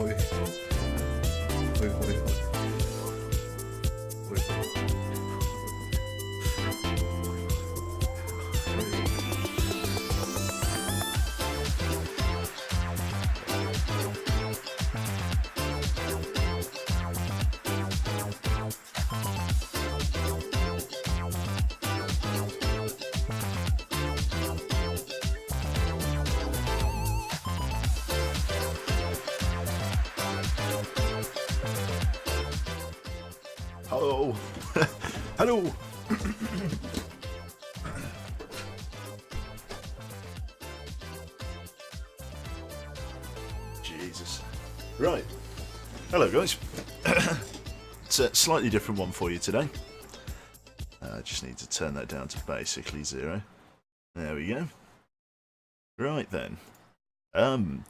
Oi, oi, oi, oi. Hello. Hello. Jesus. Right. Hello, guys. It's a slightly different one for you today. I just need to turn that down to basically 0. There we go. Right then.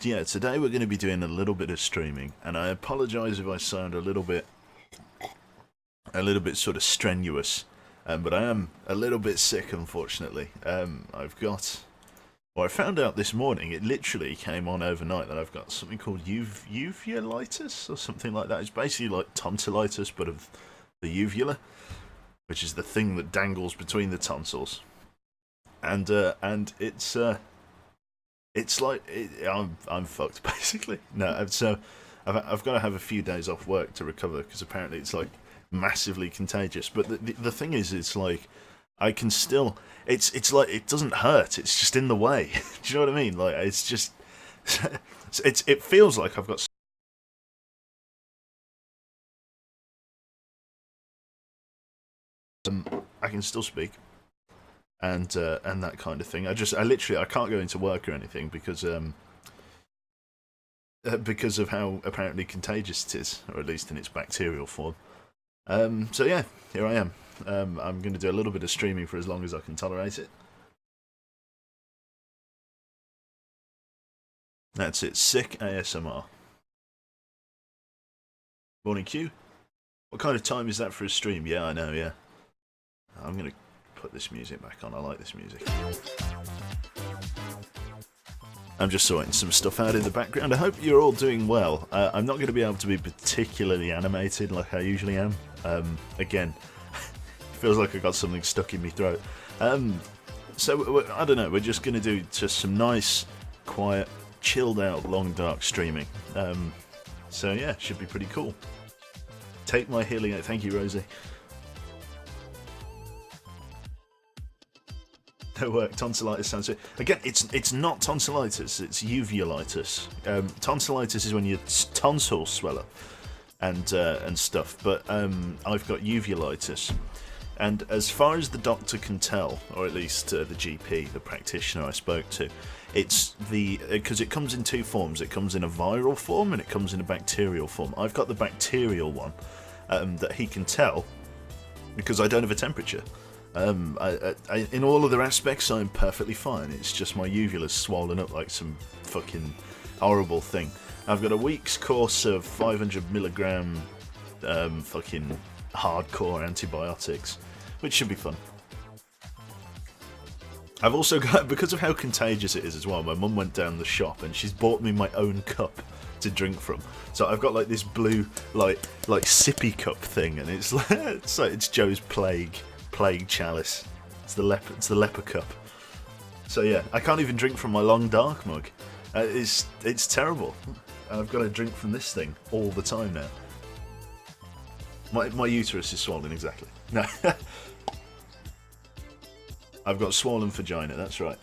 Yeah, today we're going to be doing a little bit of streaming, and I apologise if I sound a little bit sort of strenuous, but I am a little bit sick, unfortunately. I found out this morning, it literally came on overnight, that I've got something called uvulatus or something like that. It's basically like tonsillitis, but of the uvula, which is the thing that dangles between the tonsils. And it's like I'm fucked basically. No, so I've got to have a few days off work to recover, because apparently it's like massively contagious. But the thing is, it's like I can still. It's like it doesn't hurt. It's just in the way. Do you know what I mean? Like it's just. It feels like I've got. I can still speak, and that kind of thing. I can't go into work or anything because of how apparently contagious it is, or at least in its bacterial form. So yeah, here I am. I'm going to do a little bit of streaming for as long as I can tolerate it. That's it. Sick ASMR. Morning Q. What kind of time is that for a stream? Yeah, I know, yeah. I'm going to put this music back on. I like this music. I'm just sorting some stuff out in the background. I hope you're all doing well. I'm not going to be able to be particularly animated like I usually am. Again, it feels like I got something stuck in my throat. So, I don't know, we're just going to do just some nice, quiet, chilled out, long, dark streaming. So yeah, should be pretty cool. Take my healing out. Thank you, Rosie. No work. Tonsillitis sounds good. Again, it's not tonsillitis, it's uvulitis. Tonsillitis is when your tonsils swell up and stuff, but I've got uvulitis. And as far as the doctor can tell, or at least the GP, the practitioner I spoke to, it's because it comes in two forms. It comes in a viral form and it comes in a bacterial form. I've got the bacterial one that he can tell because I don't have a temperature. In all other aspects, I'm perfectly fine. It's just my uvula's swollen up like some fucking horrible thing. I've got a week's course of 500 milligram fucking hardcore antibiotics, which should be fun. I've also got, because of how contagious it is as well, my mum went down the shop and she's bought me my own cup to drink from. So I've got like this blue like sippy cup thing, and it's like it's Joe's plague chalice. It's the leper cup. So yeah, I can't even drink from my long dark mug. It's terrible. I've got to drink from this thing all the time now. My uterus is swollen, exactly. No. I've got swollen vagina, that's right.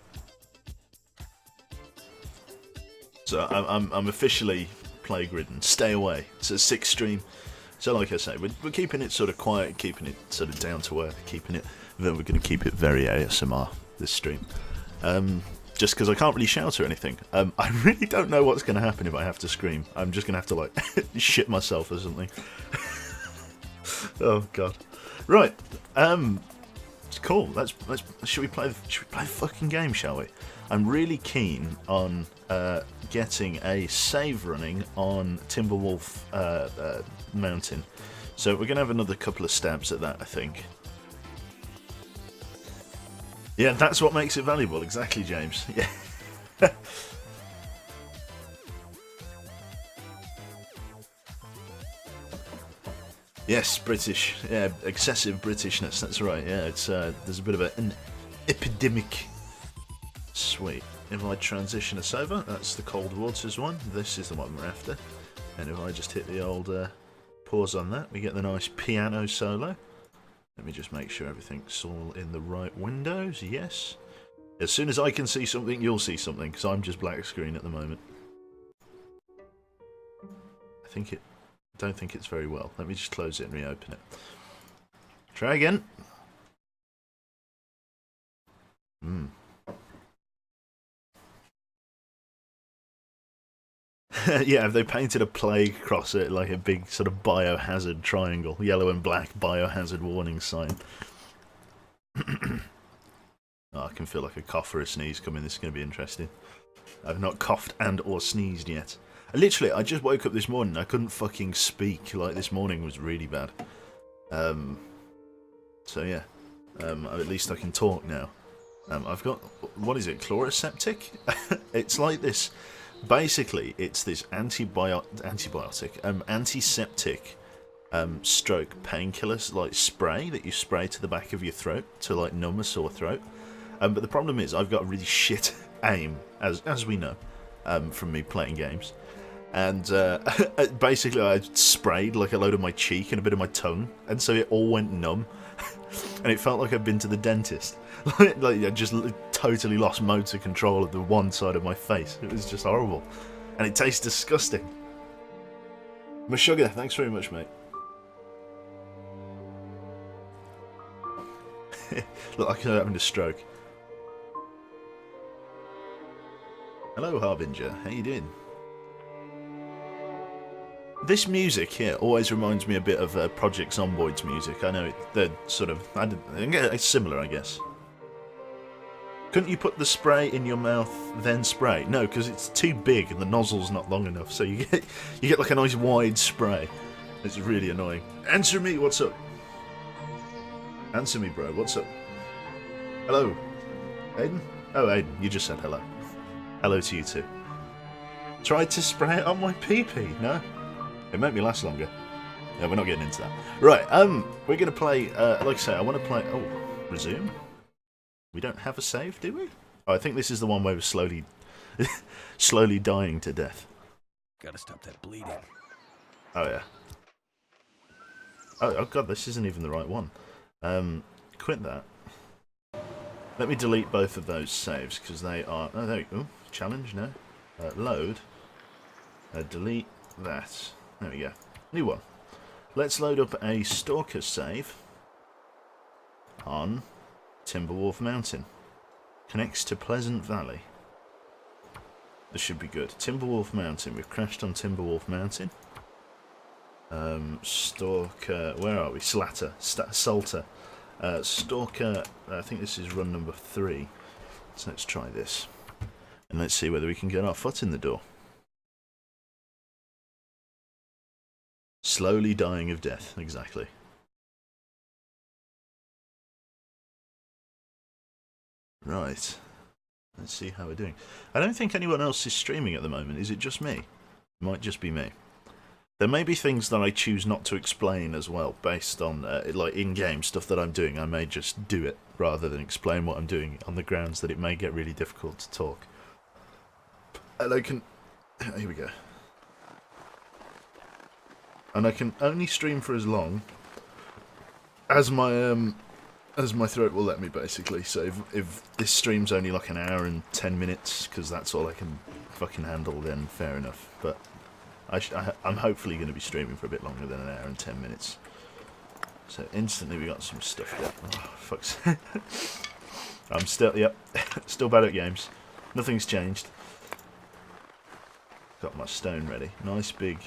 So I'm officially plague ridden. Stay away. It's a 6th stream. So like I say, we're keeping it sort of quiet, keeping it sort of down to earth, then we're going to keep it very ASMR, this stream. Just because I can't really shout or anything. I really don't know what's going to happen if I have to scream. I'm just going to have to like shit myself or something. Oh god. Right. Cool. Should we play the fucking game, shall we? I'm really keen on getting a save running on Timberwolf Mountain. So we're going to have another couple of stabs at that, I think. Yeah, that's what makes it valuable. Exactly, James. Yeah. Yes, British. Yeah, excessive Britishness. That's right. Yeah, it's there's a bit of an epidemic. Sweet. If I transition us over, that's the Cold Waters one. This is the one we're after. And if I just hit the old pause on that, we get the nice piano solo. Let me just make sure everything's all in the right windows. Yes. As soon as I can see something, you'll see something, because I'm just black screen at the moment. Don't think it's very well. Let me just close it and reopen it. Try again. Yeah, have they painted a plague across it, like a big sort of biohazard triangle, yellow and black biohazard warning sign? Oh, I can feel like a cough or a sneeze coming. This is going to be interesting. I've not coughed and or sneezed yet. Literally, I just woke up this morning. I couldn't fucking speak. Like, this morning was really bad. So yeah, at least I can talk now. I've got, what is it, chloroseptic? It's like this. Basically, it's this antiseptic stroke painkillers like spray that you spray to the back of your throat to like numb a sore throat. But the problem is I've got really shit aim, as we know, from me playing games. And basically I sprayed like a load of my cheek and a bit of my tongue, and so it all went numb. And it felt like I'd been to the dentist. Like I just totally lost motor control of the one side of my face. It was just horrible. And it tastes disgusting. Meshuggah, thanks very much, mate. Look like I'm having a stroke. Hello, Harbinger. How you doing? This music here always reminds me a bit of Project Zomboid's music. I know they're sort of... it's similar, I guess. Couldn't you put the spray in your mouth, then spray? No, because it's too big and the nozzle's not long enough, so you get like a nice wide spray. It's really annoying. Answer me, what's up? Answer me, bro, what's up? Hello? Aiden? Oh, Aiden, you just said hello. Hello to you too. Tried to spray it on my pee-pee, no? It made me last longer. Yeah, we're not getting into that. Right, we're going to play, like I say, I want to play... Oh, resume? We don't have a save, do we? Oh, I think this is the one where we're slowly... slowly dying to death. Gotta stop that bleeding. Oh, yeah. Oh, god, this isn't even the right one. Quit that. Let me delete both of those saves, because they are... Oh, there we go. Challenge, no. Load. Delete that. There we go. New one. Let's load up a Stalker save on Timberwolf Mountain. Connects to Pleasant Valley. This should be good. Timberwolf Mountain. We've crashed on Timberwolf Mountain. Stalker... Where are we? Salter. Stalker... I think this is run number 3. So let's try this. And let's see whether we can get our foot in the door. Slowly dying of death, exactly. Right. Let's see how we're doing. I don't think anyone else is streaming at the moment. Is it just me? It might just be me. There may be things that I choose not to explain as well, based on like in-game stuff that I'm doing. I may just do it rather than explain what I'm doing, on the grounds that it may get really difficult to talk. And I can... Here we go. And I can only stream for as long as my throat will let me, basically. So if this stream's only like an hour and 10 minutes, because that's all I can fucking handle, then fair enough. But I'm hopefully going to be streaming for a bit longer than an hour and 10 minutes. So instantly we got some stuff there. Oh, fuck's I'm still, yep, still bad at games. Nothing's changed. Got my stone ready. Nice big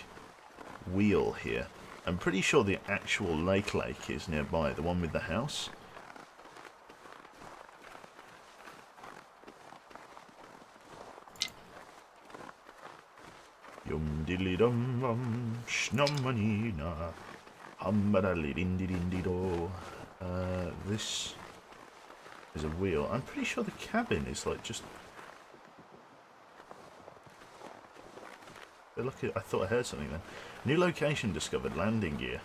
wheel here. I'm pretty sure the actual lake is nearby, the one with the house. Yum diddly dum dum shnommanina hummadally dindy dindy do. This is a wheel. I'm pretty sure the cabin is like just... Look, I thought I heard something then. New location discovered. Landing gear.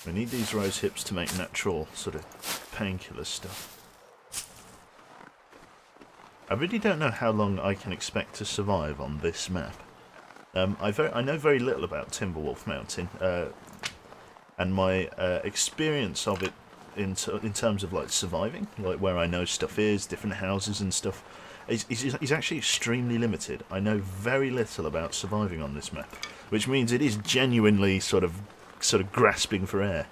We need these rose hips to make natural sort of painkiller stuff. I really don't know how long I can expect to survive on this map. I know very little about Timberwolf Mountain, and my experience of it in terms of like surviving, like where I know stuff is, different houses and stuff, is actually extremely limited. I know very little about surviving on this map, which means it is genuinely sort of grasping for air.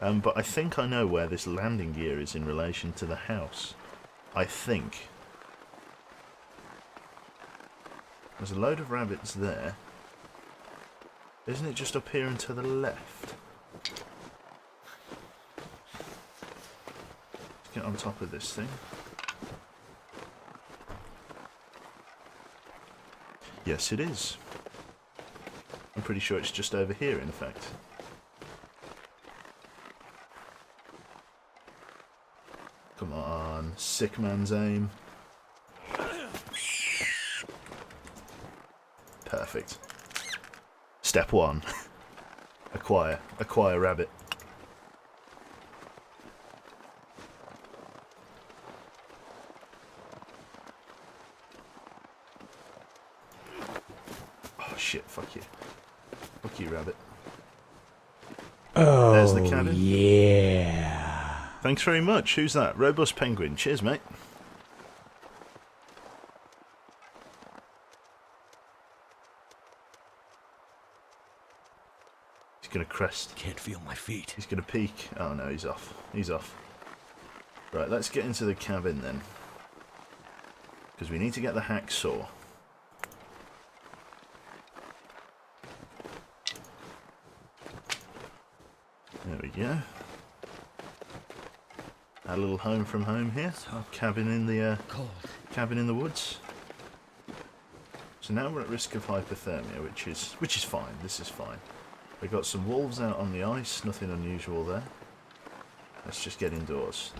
But I think I know where this landing gear is in relation to the house. I think. There's a load of rabbits there. Isn't it just up here and to the left? Let's get on top of this thing. Yes, it is. I'm pretty sure it's just over here, in fact. Come on, sick man's aim. Perfect. Step 1. Acquire rabbit. Oh shit, fuck you. Fuck you, rabbit. Oh, there's the cabin. Yeah. Thanks very much. Who's that? Robust Penguin. Cheers, mate. He's going to crest. Can't feel my feet. He's going to peek. Oh no, he's off. He's off. Right, let's get into the cabin then. Because we need to get the hacksaw. There we go. Our little home from home here. Our cabin in the cabin in the woods. So now we're at risk of hypothermia, which is fine. This is fine. We've got some wolves out on the ice. Nothing unusual there. Let's just get indoors.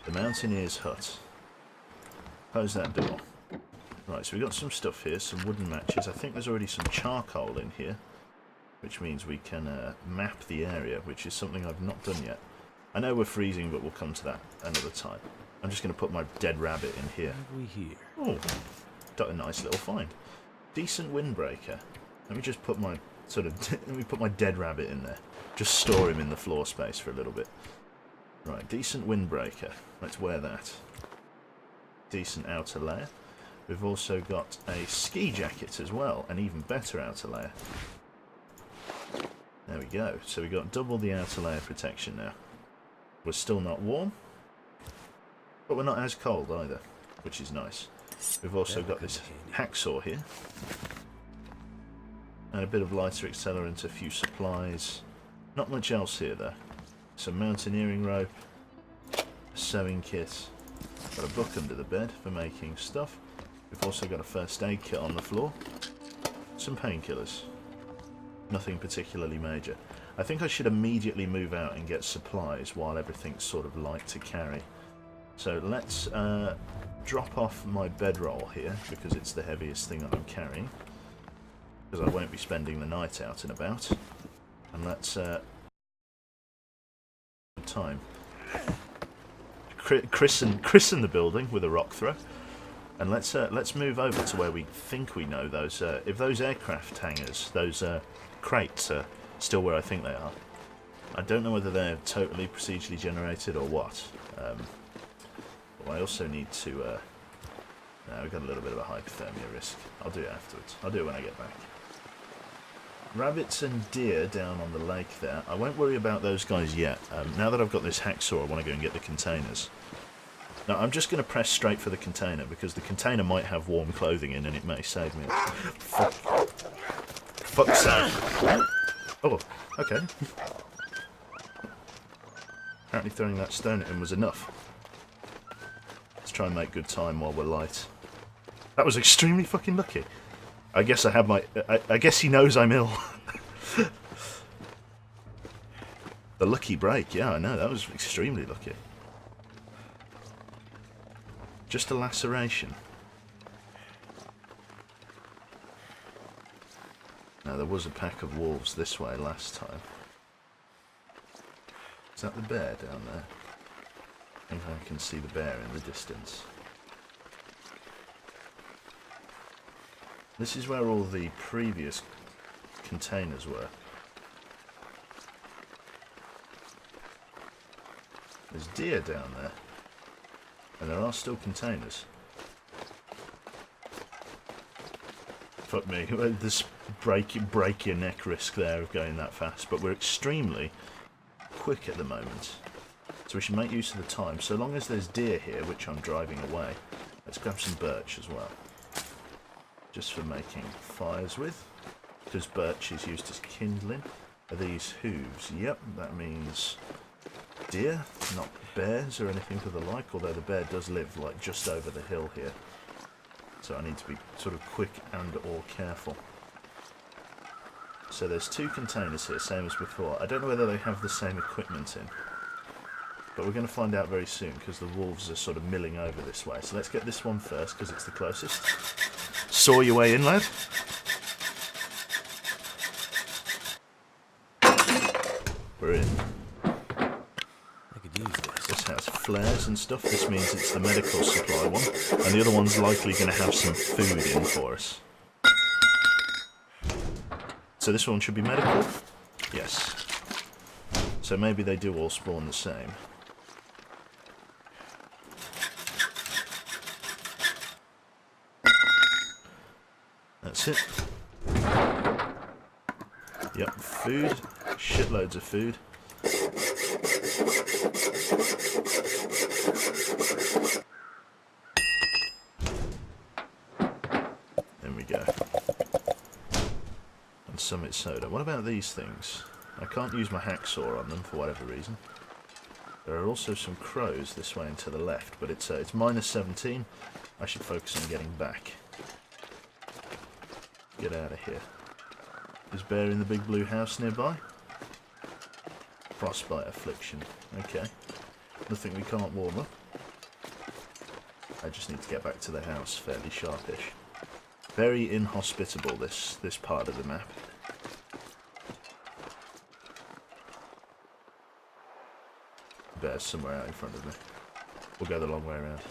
The mountaineer's hut. Close that door. Right, so we've got some stuff here. Some wooden matches. I think there's already some charcoal in here, which means we can map the area, which is something I've not done yet. I know we're freezing, but we'll come to that another time. I'm just going to put my dead rabbit in here. What have we here? Oh, got a nice little find. Decent windbreaker. Let me just put my let me put my dead rabbit in there. Just store him in the floor space for a little bit. Right, decent windbreaker. Let's wear that. Decent outer layer. We've also got a ski jacket as well, an even better outer layer. There we go. So we got double the outer layer protection now. We're still not warm, but we're not as cold either, which is nice. We've also got this hacksaw here, and a bit of lighter accelerant, a few supplies. Not much else here though. Some mountaineering rope, a sewing kit, got a book under the bed for making stuff. We've also got a first aid kit on the floor, some painkillers. Nothing particularly major. I think I should immediately move out and get supplies while everything's sort of light to carry. So let's drop off my bedroll here, because it's the heaviest thing that I'm carrying, because I won't be spending the night out and about. And let's time christen the building with a rock throw, and let's move over to where we think we know those. If those aircraft hangars, those crates are still where I think they are. I don't know whether they're totally procedurally generated or what. But I also need to... we've got a little bit of a hypothermia risk. I'll do it afterwards. I'll do it when I get back. Rabbits and deer down on the lake there. I won't worry about those guys yet. Now that I've got this hacksaw, I want to go and get the containers. Now, I'm just going to press straight for the container, because the container might have warm clothing in and it may save me. Fuck's sake. Oh, okay. Apparently throwing that stone at him was enough. Let's try and make good time while we're light. That was extremely fucking lucky. I guess I have my... I guess he knows I'm ill. The lucky break, yeah, I know, that was extremely lucky. Just a laceration. Now, there was a pack of wolves this way last time. Is that the bear down there? I think I can see the bear in the distance. This is where all the previous containers were. There's deer down there. And there are still containers. Fuck me, there's break your neck risk there of going that fast, but we're extremely quick at the moment. So we should make use of the time. So long as there's deer here, which I'm driving away, let's grab some birch as well. Just for making fires with, because birch is used as kindling. Are these hooves? Yep, that means deer, not bears or anything of the like, although the bear does live like just over the hill here. So I need to be sort of quick and or careful. So there's 2 containers here, same as before. I don't know whether they have the same equipment in, but we're going to find out very soon because the wolves are sort of milling over this way. So let's get this one first because it's the closest. Saw your way in, lad. We're in. I could use this. This has flares and stuff. This means it's the medical supply one. And the other one's likely going to have some food in for us. So this one should be medical? Yes. So maybe they do all spawn the same. That's it. Yep, food. Shitloads of food. There we go. And Summit Soda. What about these things? I can't use my hacksaw on them for whatever reason. There are also some crows this way and to the left, but it's minus 17. I should focus on getting back. Get out of here. Is bear in the big blue house nearby? Frostbite affliction. Okay. Nothing we can't warm up. I just need to get back to the house fairly sharpish. Very inhospitable, this part of the map. Bear's somewhere out in front of me. We'll go the long way around.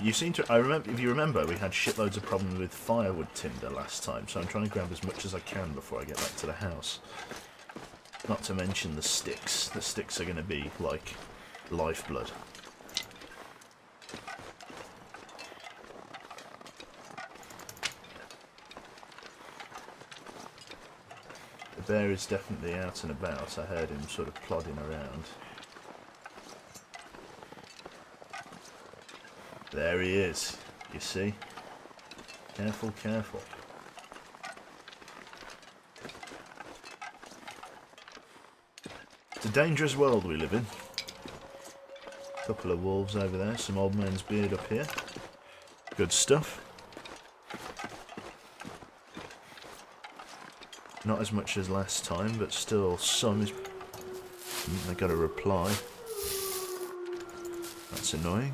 You seem to... if you remember, we had shitloads of problems with firewood tinder last time, so I'm trying to grab as much as I can before I get back to the house. Not to mention the sticks. The sticks are going to be, like, lifeblood. The bear is definitely out and about. I heard him sort of plodding around. There he is, you see? Careful, careful. It's a dangerous world we live in. Couple of wolves over there, some old man's beard up here. Good stuff. Not as much as last time, but still some is... I got a reply. That's annoying.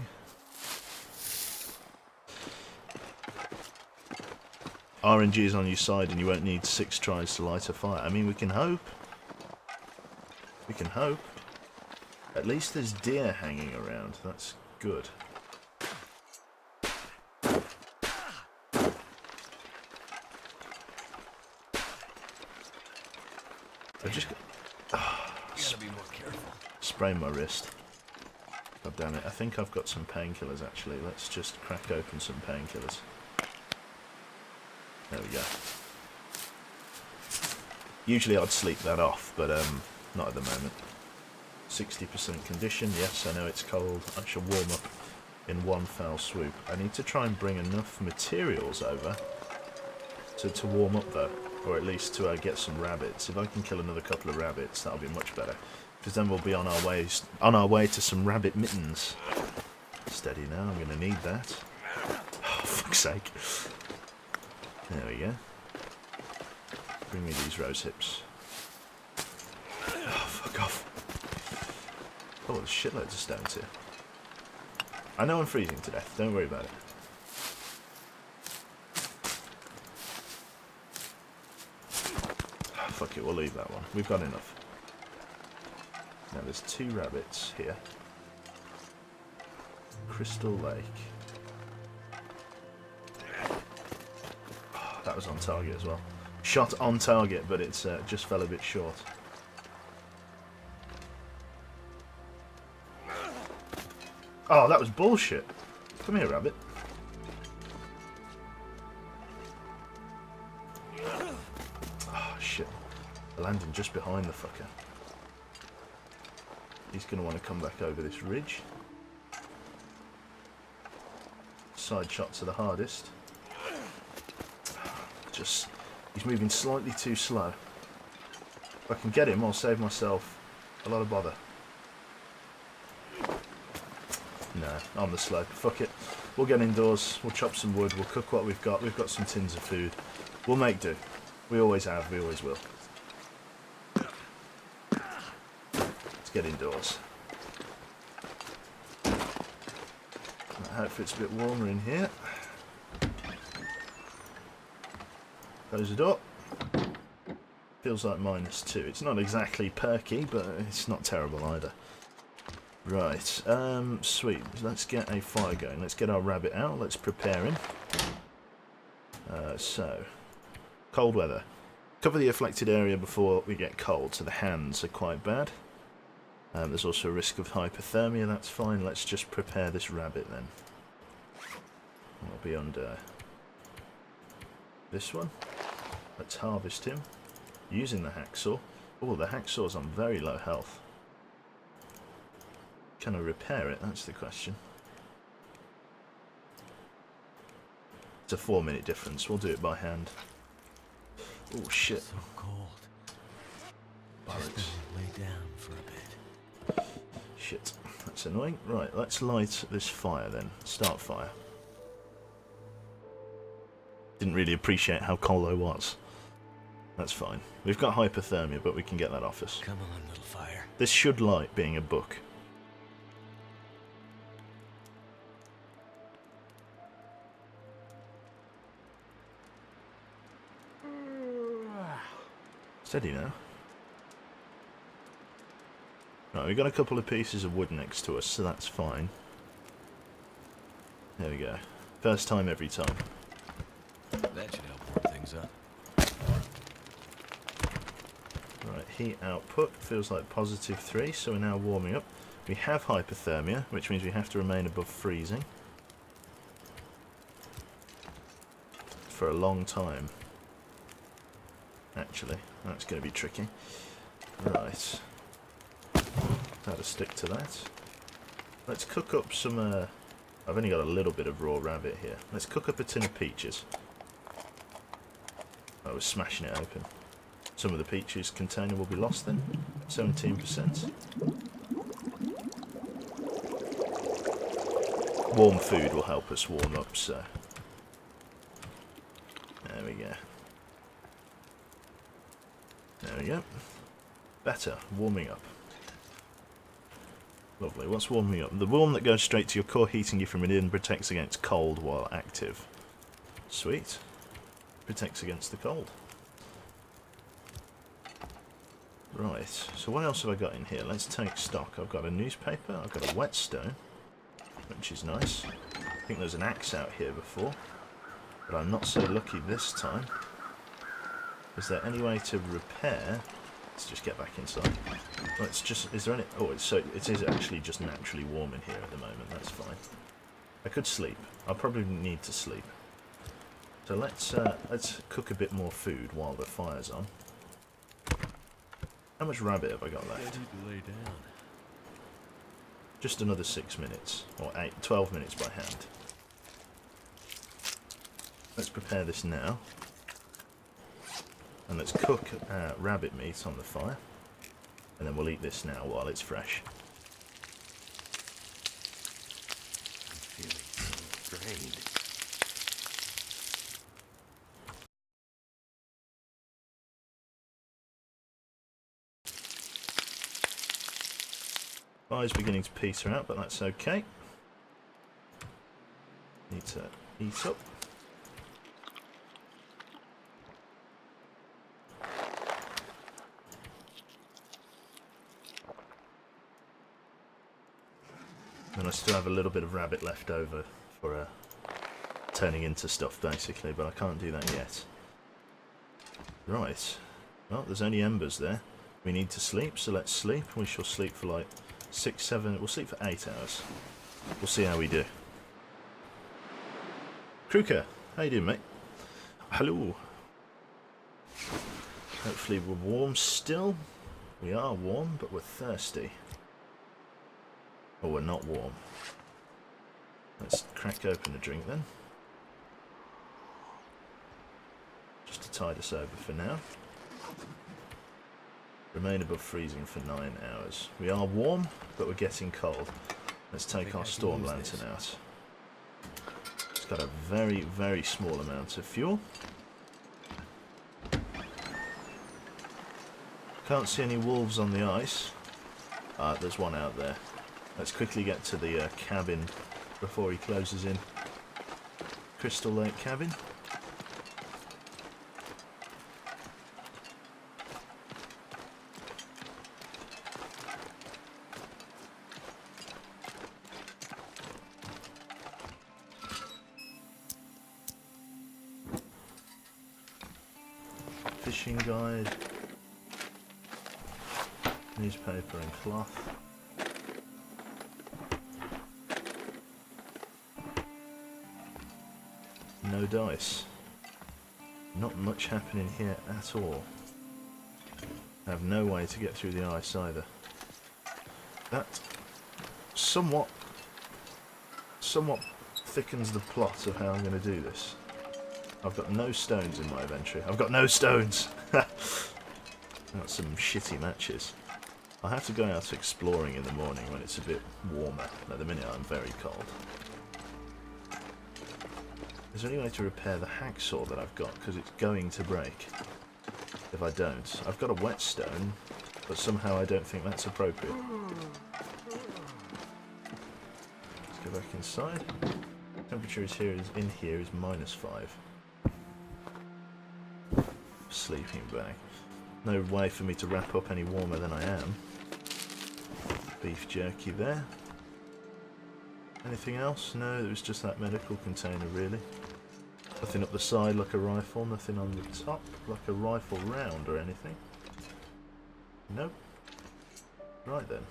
RNG is on your side and you won't need 6 tries to light a fire. I mean, we can hope. We can hope. At least there's deer hanging around. That's good. I just... Gotta be more careful. Sprained my wrist. God damn it. I think I've got some painkillers actually. Let's just crack open some painkillers. There we go. Usually I'd sleep that off, but not at the moment. 60% condition, yes, I know it's cold. I shall warm up in one fell swoop. I need to try and bring enough materials over to warm up though, or at least to get some rabbits. If I can kill another couple of rabbits, that'll be much better. Because then we'll be on our way to some rabbit mittens. Steady now, I'm going to need that. Oh, fuck's sake. There we go. Bring me these rose hips. Oh, fuck off. Oh, there's shitloads of stones here. I know I'm freezing to death, don't worry about it. Oh, fuck it, we'll leave that one. We've got enough. Now there's 2 rabbits here. Crystal Lake. Oh, that was on target as well. Shot on target, but it's just fell a bit short. Oh, that was bullshit. Come here, rabbit. Oh, shit. I landed just behind the fucker. He's going to want to come back over this ridge. Side shots are the hardest. Just, he's moving slightly too slow. If I can get him, I'll save myself a lot of bother. No, I'm the slope. Fuck it. We'll get indoors, we'll chop some wood, we'll cook what we've got. We've got some tins of food. We'll make do. We always have, we always will. Let's get indoors. Hopefully it's a bit warmer in here. Close the door. Feels like -2. It's not exactly perky, but it's not terrible either. Right, sweet. Let's get a fire going. Let's get our rabbit out. Let's prepare him. So, cold weather. Cover the afflicted area before we get cold, so the hands are quite bad. There's also a risk of hypothermia, that's fine. Let's just prepare this rabbit then. I'll be under this one. Let's harvest him using the hacksaw. Oh, the hacksaw's on very low health. Can I repair it? That's the question. It's a 4-minute difference. We'll do it by hand. Oh shit. So cold. Just gonna lay down for a bit. Shit. That's annoying. Right, let's light this fire then. Start fire. Didn't really appreciate how cold I was. That's fine. We've got hypothermia, but we can get that off us. Come on, little fire. This should light being a book. Steady now. Right, we've got a couple of pieces of wood next to us, so that's fine. There we go. First time every time. That should help warm things up. Right, heat output feels like +3, so we're now warming up. We have hypothermia, which means we have to remain above freezing for a long time. Actually, that's going to be tricky. Right. Gotta stick to that. Let's cook up some, I've only got a little bit of raw rabbit here. Let's cook up a tin of peaches. I was smashing it open. Some of the peaches container will be lost then. 17%. Warm food will help us warm up, so. There we go. There we go. Better. Warming up. Lovely. What's warming up? The warm that goes straight to your core, heating you from within, protects against cold while active. Sweet. Protects against the cold. Right. So what else have I got in here? Let's take stock. I've got a newspaper. I've got a whetstone, which is nice. I think there's an axe out here before, but I'm not so lucky this time. Is there any way to repair? Let's just get back inside. Let's just. Is there any? Oh, it is actually just naturally warm in here at the moment. That's fine. I could sleep. I'll probably need to sleep. So let's cook a bit more food while the fire's on. How much rabbit have I got left? Ready to lay down. Just another 6 minutes, or 12 minutes by hand. Let's prepare this now. And let's cook rabbit meat on the fire. And then we'll eat this now while it's fresh. I'm feeling so drained. Fire's beginning to peter out, but that's okay. Need to eat up. I still have a little bit of rabbit left over for turning into stuff, basically, but I can't do that yet. Right. Well, there's only embers there. We need to sleep, so let's sleep. We shall sleep for like 6, 7... We'll sleep for 8 hours. We'll see how we do. Kruka, how you doing, mate? Hello. Hopefully we're warm still. We are warm, but we're thirsty. Or we're not warm. Let's crack open a drink then. Just to tide us over for now. Remain above freezing for 9 hours. We are warm, but we're getting cold. Let's take our storm lantern out. It's got a very, very small amount of fuel. Can't see any wolves on the ice. There's one out there. Let's quickly get to the cabin before he closes in. Crystal Lake cabin. Fishing guide. Newspaper and cloth. No dice. Not much happening here at all. I have no way to get through the ice either. That somewhat thickens the plot of how I'm going to do this. I've got no stones in my inventory. I've got no stones! Got some shitty matches. I'll have to go out exploring in the morning when it's a bit warmer. At the minute I'm very cold. Is there any way to repair the hacksaw that I've got? Because it's going to break if I don't. I've got a whetstone, but somehow I don't think that's appropriate. Let's go back inside. Temperature is in here is -5. Sleeping bag. No way for me to wrap up any warmer than I am. Beef jerky there. Anything else? No, it was just that medical container really. Nothing up the side like a rifle, nothing on the top like a rifle round or anything. Nope. Right then.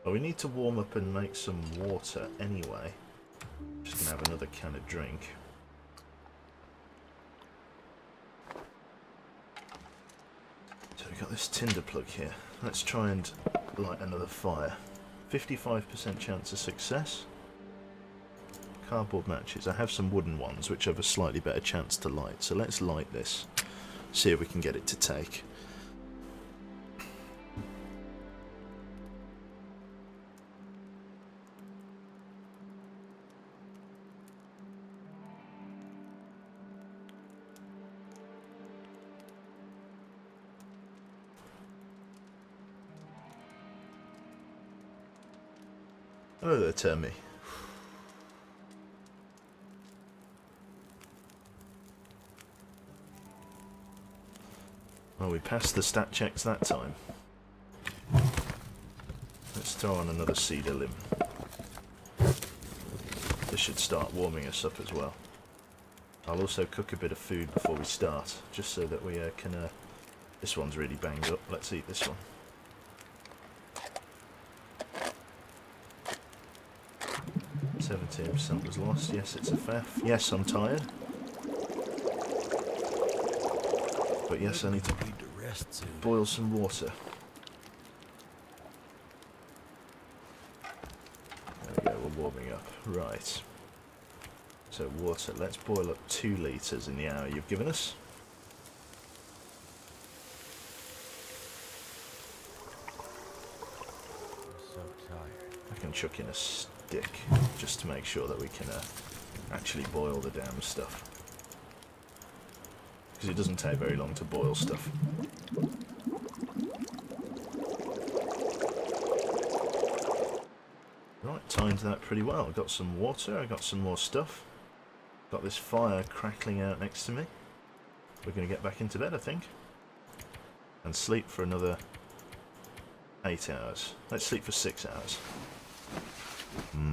Well, we need to warm up and make some water anyway. Just gonna have another can of drink. So we've got this tinder plug here. Let's try and light another fire. 55% chance of success. Cardboard matches. I have some wooden ones which have a slightly better chance to light. So let's light this. See if we can get it to take. Hello there, Termy. Well, we passed the stat checks that time. Let's throw on another cedar limb. This should start warming us up as well. I'll also cook a bit of food before we start, just so that we can... this one's really banged up. Let's eat this one. 17% was lost. Yes, it's a faff. Yes, I'm tired. But yes, I need to rest soon. Boil some water. There we go, we're warming up. Right. So water, let's boil up 2 litres in the hour you've given us. I'm so tired. I can chuck in a stick just to make sure that we can actually boil the damn stuff. Because it doesn't take very long to boil stuff. Right, timed that pretty well. I got some water, I got some more stuff. Got this fire crackling out next to me. We're going to get back into bed, I think. And sleep for another 8 hours. Let's sleep for 6 hours.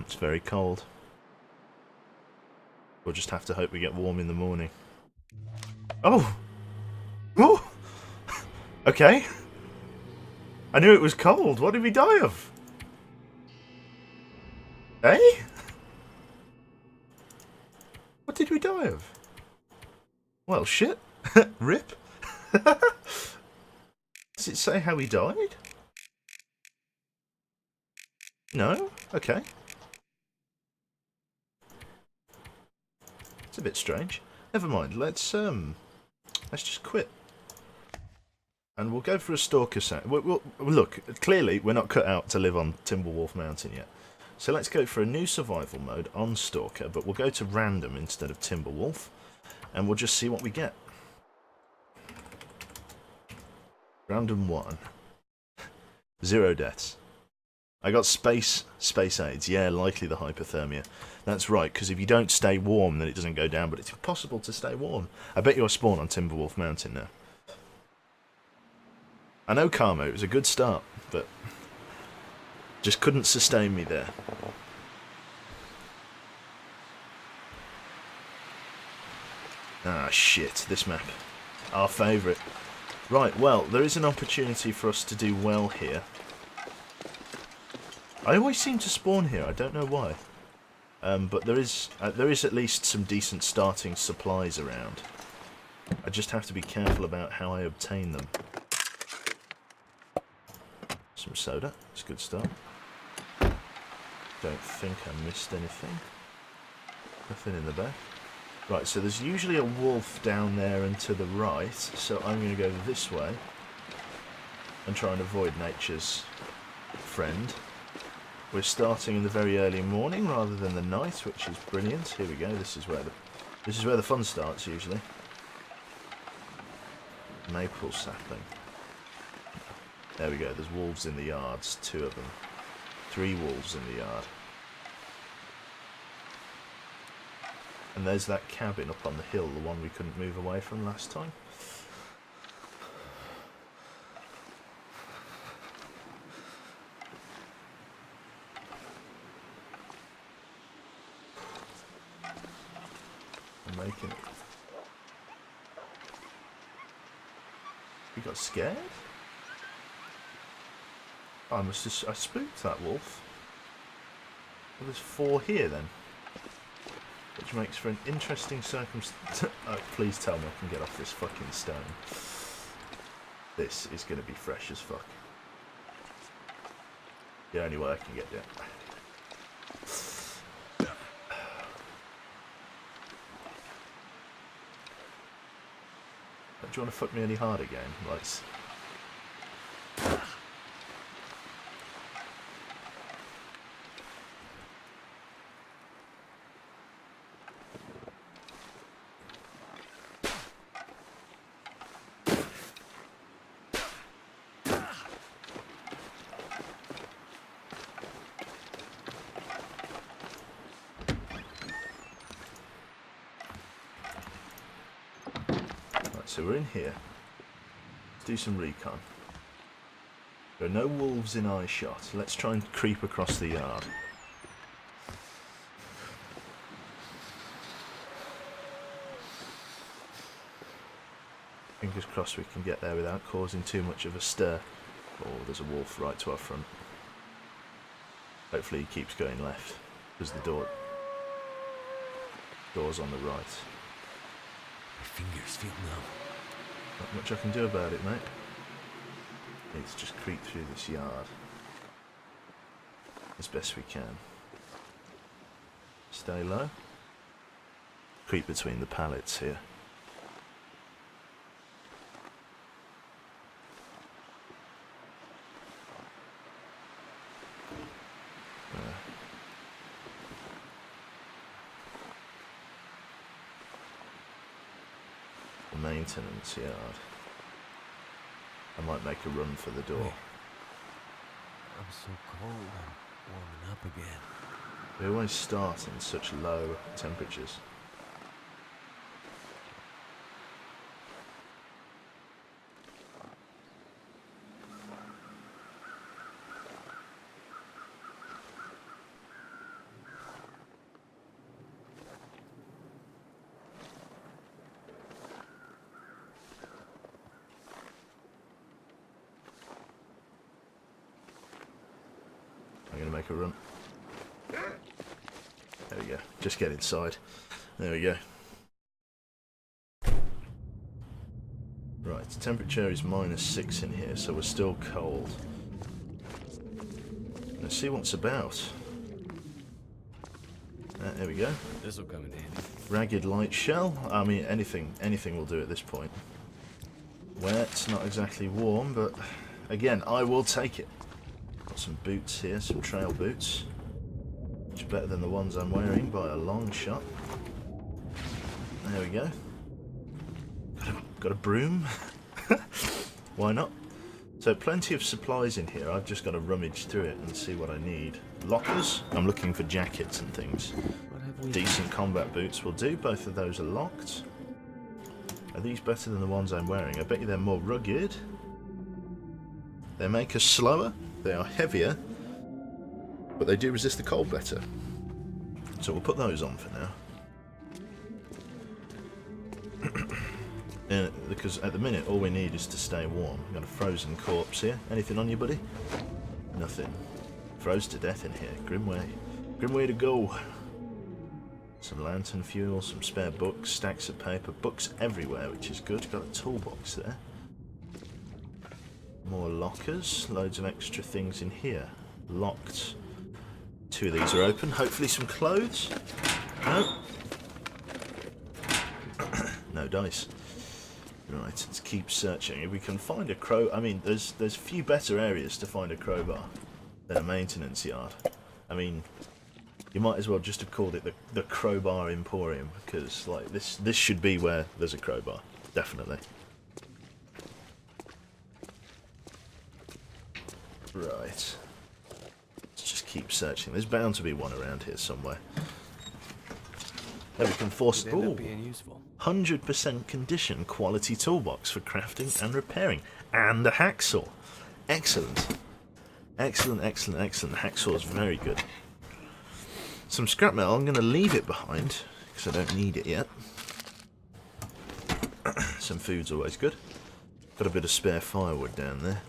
It's very cold. We'll just have to hope we get warm in the morning. Oh! Oh! Okay. I knew it was cold. What did we die of? Eh? What did we die of? Well, shit. Rip. Does it say how we died? No? Okay. It's a bit strange. Never mind. Let's just quit. And we'll go for a stalker set. Look, clearly we're not cut out to live on Timberwolf Mountain yet. So let's go for a new survival mode on Stalker, but we'll go to random instead of Timberwolf, and we'll just see what we get. Random 1. 0 deaths. I got space aids. Yeah, likely the hypothermia. That's right, because if you don't stay warm, then it doesn't go down, but it's impossible to stay warm. I bet you're spawned on Timberwolf Mountain now. I know Karma, it was a good start, but just couldn't sustain me there. Ah, shit, this map. Our favourite. Right, well, there is an opportunity for us to do well here. I always seem to spawn here, I don't know why. But there is at least some decent starting supplies around. I just have to be careful about how I obtain them. Some soda, it's a good start. Don't think I missed anything. Nothing in the back. Right, so there's usually a wolf down there and to the right, so I'm going to go this way and try and avoid nature's friend. We're starting in the very early morning rather than the night, which is brilliant. Here we go. This is where the fun starts usually. Maple sapling. There we go. There's wolves in the yards. 2 of them. 3 wolves in the yard. And there's that cabin up on the hill, the one we couldn't move away from last time. I'm making it. You got scared? Oh, I spooked that wolf. Well, there's 4 here then. Which makes for an interesting circumstance. Oh, please tell me I can get off this fucking stone. This is going to be fresh as fuck. The only way I can get down. Do you want to fuck me any harder, game? Right. So we're in here. Let's do some recon. There are no wolves in eye shot. Let's try and creep across the yard. Fingers crossed we can get there without causing too much of a stir. Oh, there's a wolf right to our front. Hopefully he keeps going left, because the door's on the right. My fingers feel numb. Not much I can do about it, mate. Need to just creep through this yard as best we can. Stay low. Creep between the pallets here. Maintenance yard. I might make a run for the door. I'm so cold, I'm warming up again. We always start in such low temperatures. a run. There we go. Just get inside. There we go. Right, the temperature is -6 in here, so we're still cold. Let's see what's about. There we go. This will come in handy. Ragged light shell. I mean, anything will do at this point. Wet, not exactly warm, but again, I will take it. Got some boots here, some trail boots. Much better than the ones I'm wearing by a long shot. There we go. Got a broom. Why not? So plenty of supplies in here. I've just got to rummage through it and see what I need. Lockers. I'm looking for jackets and things. Decent combat boots will do. Both of those are locked. Are these better than the ones I'm wearing? I bet you they're more rugged. They make us slower. They are heavier. But they do resist the cold better. So we'll put those on for now. Because at the minute all we need is to stay warm. We've got a frozen corpse here. Anything on you, buddy? Nothing. Froze to death in here. Grim way to go. Some lantern fuel, some spare books, stacks of paper, books everywhere, which is good. Got a toolbox there. More lockers, loads of extra things in here. Locked. 2 of these are open. Hopefully some clothes. No. No dice. Right, let's keep searching. If we can find a I mean, there's few better areas to find a crowbar than a maintenance yard. I mean, you might as well just have called it the Crowbar Emporium, because like this should be where there's a crowbar, definitely. Right. Let's just keep searching. There's bound to be one around here somewhere. Then we can force. Ooh. 100% condition quality toolbox for crafting and repairing. And a hacksaw. Excellent. Excellent, excellent, excellent. Hacksaw is very good. Some scrap metal. I'm going to leave it behind because I don't need it yet. Some food's always good. Got a bit of spare firewood down there.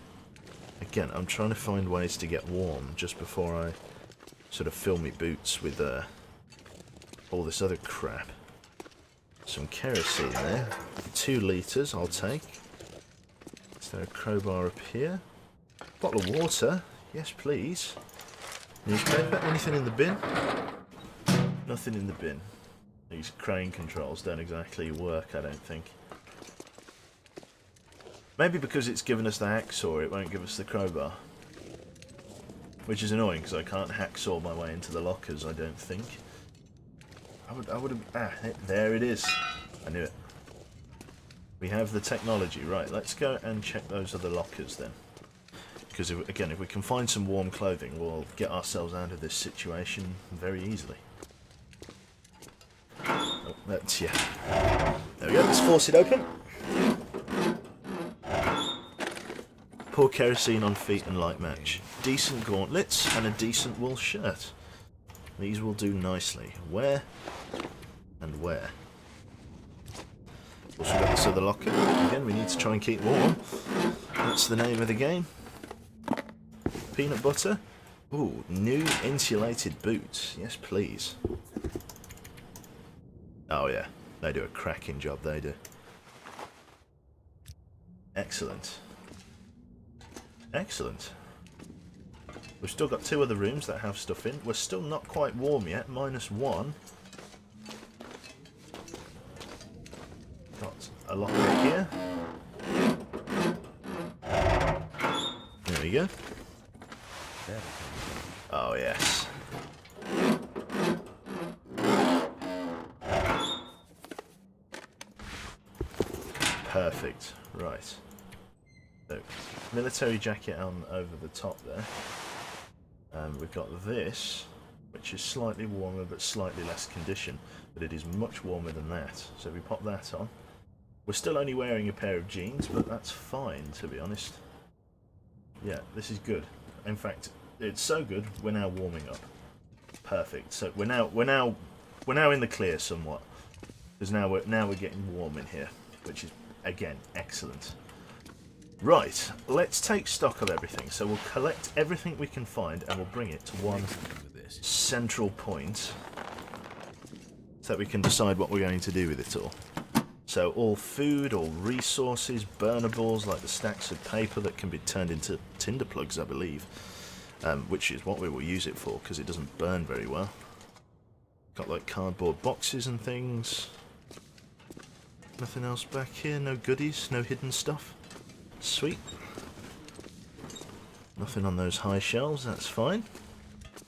Again, I'm trying to find ways to get warm just before I sort of fill my boots with all this other crap. Some kerosene there. 2 litres I'll take. Is there a crowbar up here? Bottle of water. Yes, please. Newspaper. Anything in the bin? Nothing in the bin. These crane controls don't exactly work, I don't think. Maybe because it's given us the hacksaw, it won't give us the crowbar. Which is annoying, because I can't hacksaw my way into the lockers, I don't think. I would have... there it is. I knew it. We have the technology. Right, let's go and check those other lockers then. Because, again, if we can find some warm clothing, we'll get ourselves out of this situation very easily. Oh, that's... yeah. There we go, let's force it open. Pour kerosene on feet and light match. Decent gauntlets and a decent wool shirt. These will do nicely. Where and where? Also got this other locker. Again, we need to try and keep warm. That's the name of the game. Peanut butter. Ooh, new insulated boots. Yes, please. Oh yeah, they do a cracking job, they do. Excellent. Excellent. We've still got 2 other rooms that have stuff in. We're still not quite warm yet. -1. Got a locker here. There we go. Oh, yes. Perfect. Right. So, military jacket on over the top there. We've got this, which is slightly warmer but slightly less condition, but it is much warmer than that. So we pop that on. We're still only wearing a pair of jeans, but that's fine, to be honest. Yeah, this is good. In fact, it's so good we're now warming up. Perfect. So we're now in the clear somewhat, because now we're getting warm in here, which is again excellent. Right, let's take stock of everything. So we'll collect everything we can find and we'll bring it to one central point so that we can decide what we're going to do with it all. So all food, all resources, burnables, like the stacks of paper that can be turned into tinder plugs, I believe, which is what we will use it for because it doesn't burn very well. Got like cardboard boxes and things. Nothing else back here, no goodies, no hidden stuff. Sweet. Nothing on those high shelves, that's fine.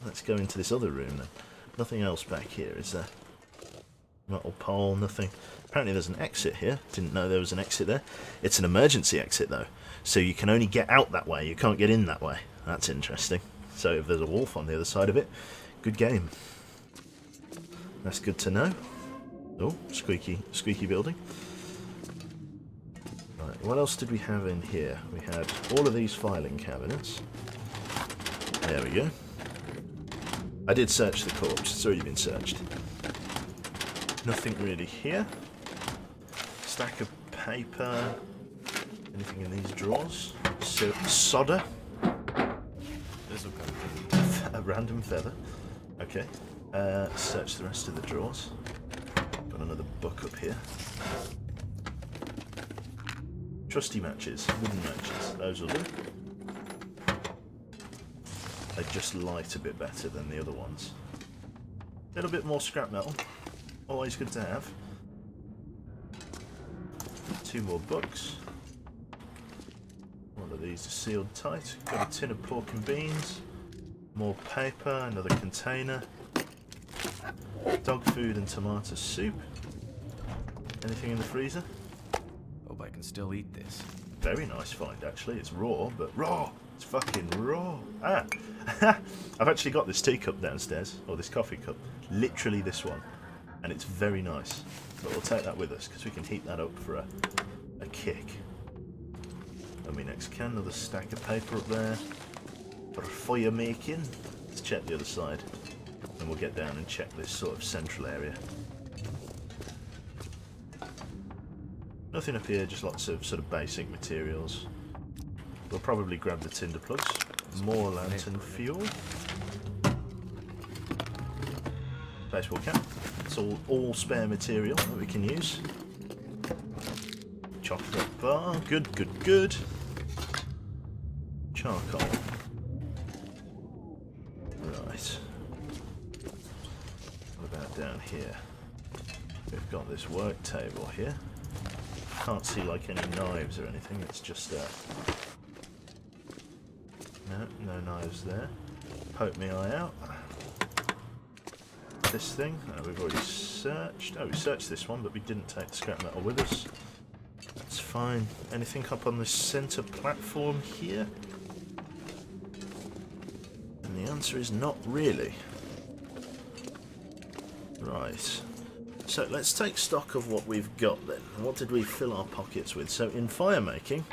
Let's go into this other room then. Nothing else back here, is there? Metal pole, nothing. Apparently there's an exit here. Didn't know there was an exit there. It's an emergency exit though, so you can only get out that way, you can't get in that way. That's interesting. So if there's a wolf on the other side of it, good game. That's good to know. Oh, squeaky building. Right, what else did we have in here? We had all of these filing cabinets. There we go. I did search the corpse, it's already been searched. Nothing really here. Stack of paper. Anything in these drawers? So, solder. A random feather. Okay. Search the rest of the drawers. Got another book up here. Trusty matches, wooden matches. Those will do. They just light a bit better than the other ones. A little bit more scrap metal. Always good to have. 2 more books. One of these are sealed tight. Got a tin of pork and beans. More paper, another container. Dog food and tomato soup. Anything in the freezer? Hope I can still eat this. Very nice find actually. It's raw, but raw! It's fucking raw! Ah! I've actually got this teacup downstairs, or this coffee cup. Literally this one. And it's very nice. But we'll take that with us because we can heat that up for a kick. And my next can, another stack of paper up there for fire making. Let's check the other side, and we'll get down and check this sort of central area. Nothing up here, just lots of sort of basic materials. We'll probably grab the tinder plugs. More lantern fuel. Baseball cap. It's all spare material that we can use. Chocolate bar. Good, good, good. Charcoal. Right. What about down here? We've got this work table here. Can't see like any knives or anything. It's just no knives there. Poke my eye out. This thing, we've already searched. Oh, we searched this one, but we didn't take the scrap metal with us. That's fine. Anything up on this centre platform here? And the answer is not really. Right. So let's take stock of what we've got then. What did we fill our pockets with? So in fire making,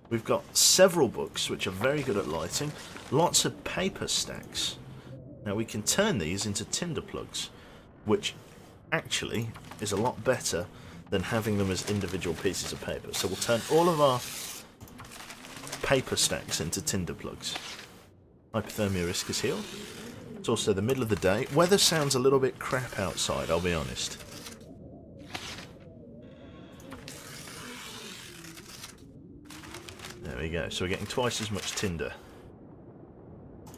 we've got several books which are very good at lighting. Lots of paper stacks. Now we can turn these into tinder plugs, which actually is a lot better than having them as individual pieces of paper. So we'll turn all of our paper stacks into tinder plugs. Hypothermia risk is healed. It's also the middle of the day. Weather sounds a little bit crap outside, I'll be honest. There we go. So we're getting twice as much tinder.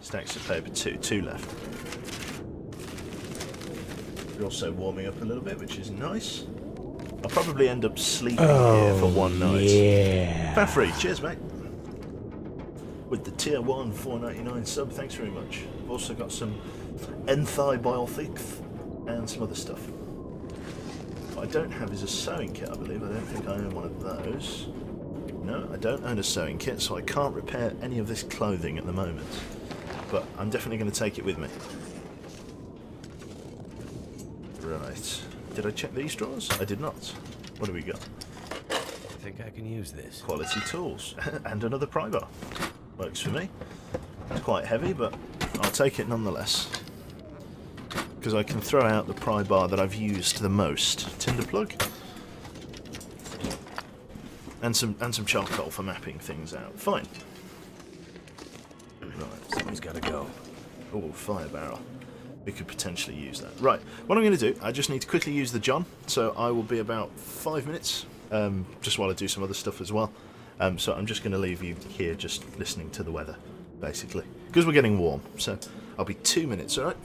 Stacks of paper, two left. We're also warming up a little bit, which is nice. I'll probably end up sleeping here for one night. Yeah. Fafrey, cheers mate. With the tier 1 $4.99 sub, thanks very much. I've also got some antibiotics and some other stuff. What I don't have is a sewing kit, I believe. I don't think I own one of those. No, I don't own a sewing kit, so I can't repair any of this clothing at the moment. But I'm definitely going to take it with me. Right. Did I check these drawers? I did not. What do we got? I think I can use this. Quality tools. And another pry bar. Works for me. It's quite heavy, but I'll take it nonetheless. Because I can throw out the pry bar that I've used the most. Tinder plug. and some charcoal for mapping things out. Fine. Right. Somebody's got to go. Oh, fire barrel. We could potentially use that. Right. What I'm going to do, I just need to quickly use the John, so I will be about 5 minutes, just while I do some other stuff as well. So I'm just going to leave you here just listening to the weather, basically. Because we're getting warm, so I'll be 2 minutes, alright?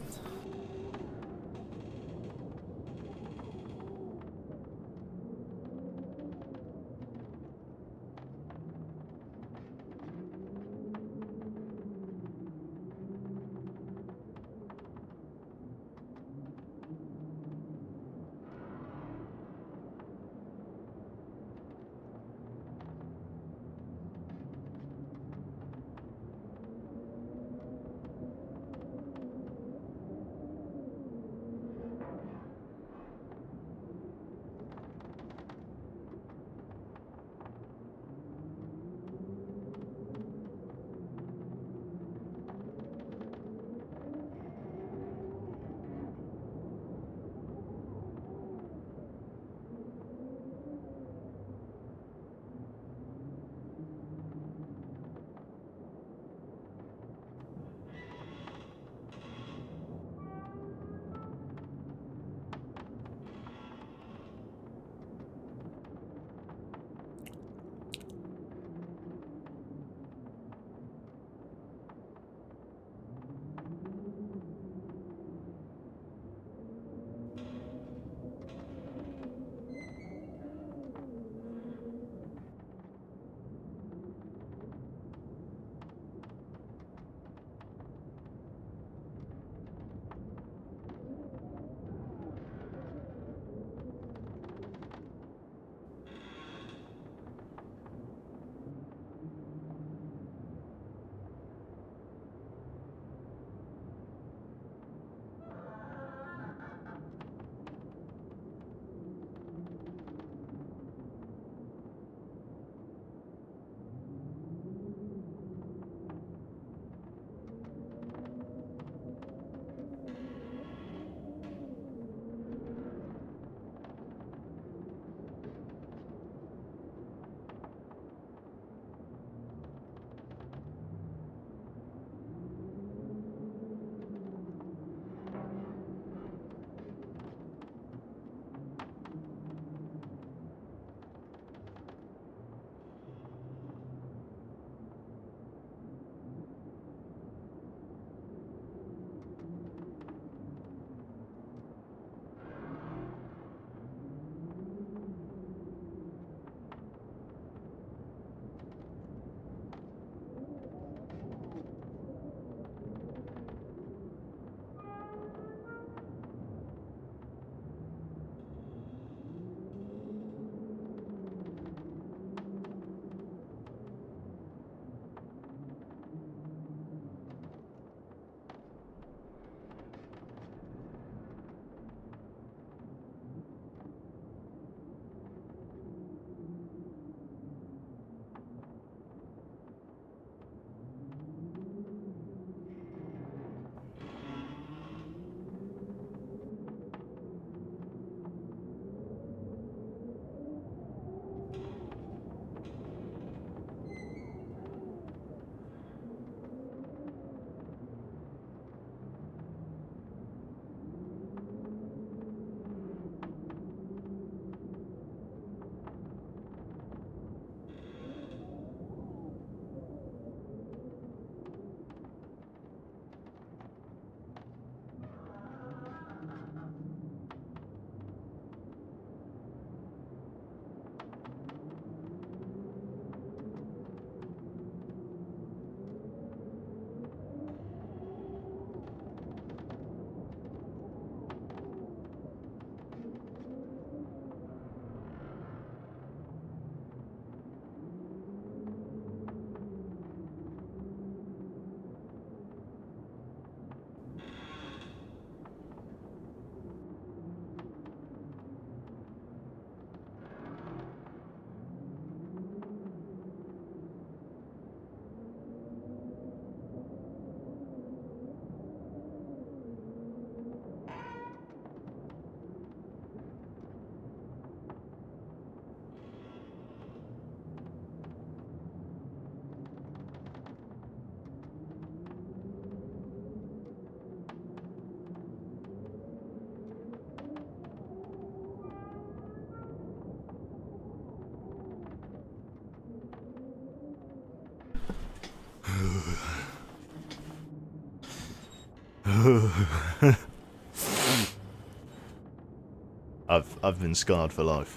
I've been scarred for life.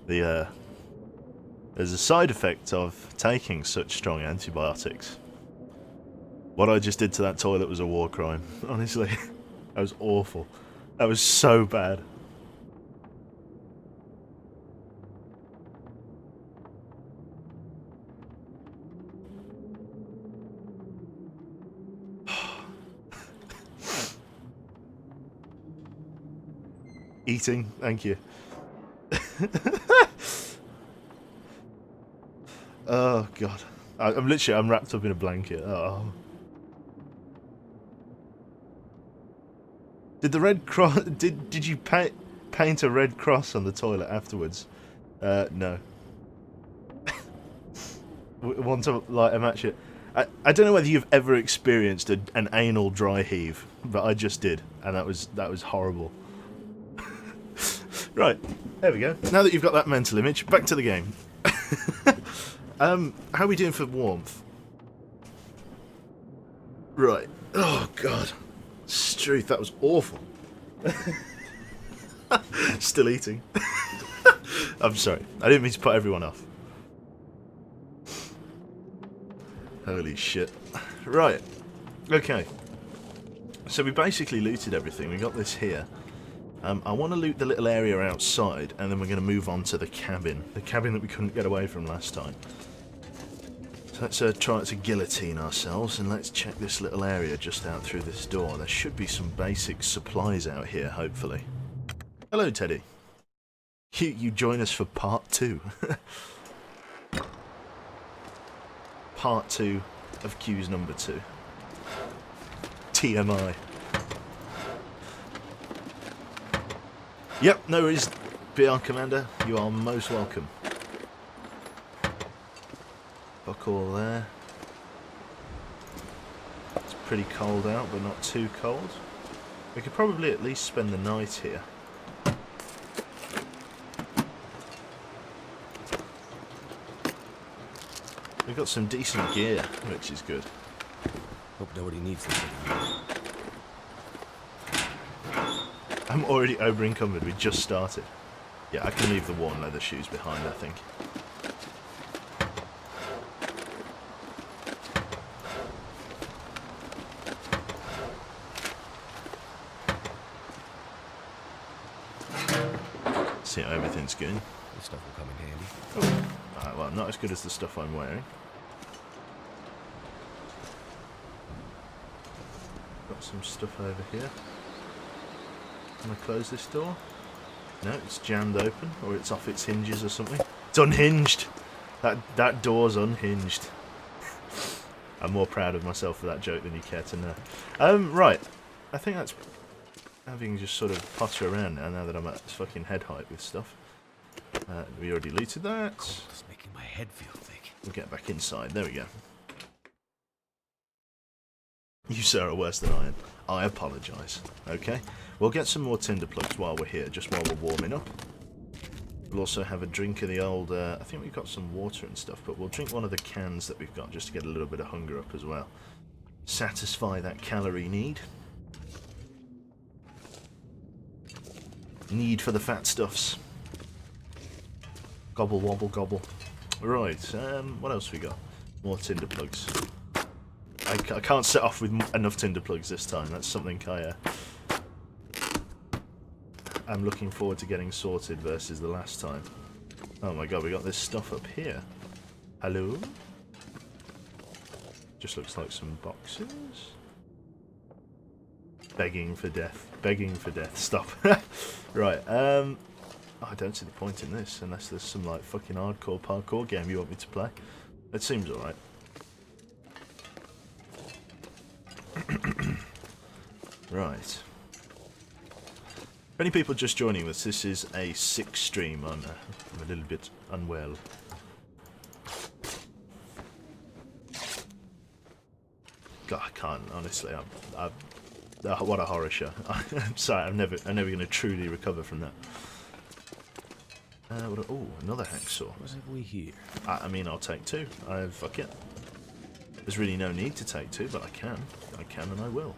There's a side effect of taking such strong antibiotics. What I just did to that toilet was a war crime. Honestly, that was awful. That was so bad. Eating, thank you. Oh god, I'm wrapped up in a blanket. Oh. Did the red cross? Did you paint a red cross on the toilet afterwards? No. Want to like match it? I don't know whether you've ever experienced an anal dry heave, but I just did, and that was horrible. Right, there we go. Now that you've got that mental image, back to the game. How are we doing for warmth? Right. Oh god. Struth, that was awful. Still eating. I'm sorry. I didn't mean to put everyone off. Holy shit. Right. Okay. So we basically looted everything. We got this here. I want to loot the little area outside, and then we're going to move on to the cabin. The cabin that we couldn't get away from last time. So let's try to guillotine ourselves, and let's check this little area just out through this door. There should be some basic supplies out here, hopefully. Hello, Teddy. You join us for part 2. Part 2 of Q's number 2. TMI. Yep, no worries, BR Commander. You are most welcome. Fuck all there. It's pretty cold out, but not too cold. We could probably at least spend the night here. We've got some decent gear, which is good. Hope nobody needs this anymore. I'm already over encumbered, we just started. Yeah, I can leave the worn leather shoes behind, I think. See how everything's good. This stuff will come in handy. Oh. Alright, well, not as good as the stuff I'm wearing. Got some stuff over here. Can I close this door? No, it's jammed open, or it's off its hinges or something. It's unhinged! That door's unhinged. I'm more proud of myself for that joke than you care to know. Right. I think that's having just sort of potter around now that I'm at fucking head height with stuff. We already looted that. Cold is making my head feel thick. We'll get back inside. There we go. You, sir, are worse than I am. I apologise. Okay? We'll get some more tinder plugs while we're here, just while we're warming up. We'll also have a drink of the old... I think we've got some water and stuff, but we'll drink one of the cans that we've got just to get a little bit of hunger up as well. Satisfy that calorie need. Need for the fat stuffs. Gobble, wobble, gobble. Right, what else we got? More tinder plugs. I can't set off with enough tinder plugs this time. That's something I'm looking forward to getting sorted versus the last time. Oh my god, we got this stuff up here. Hello? Just looks like some boxes. Begging for death. Begging for death. Stop. Right, I don't see the point in this unless there's some like fucking hardcore parkour game you want me to play. It seems alright. Right. For any people just joining us, this is a sick stream. I'm a little bit unwell. God, I can't, honestly. What a horror show. I'm sorry, I'm never going to truly recover from that. Oh, another hacksaw. What have we here? I mean, I'll take 2. Fuck it. There's really no need to take two, but I can. I can and I will.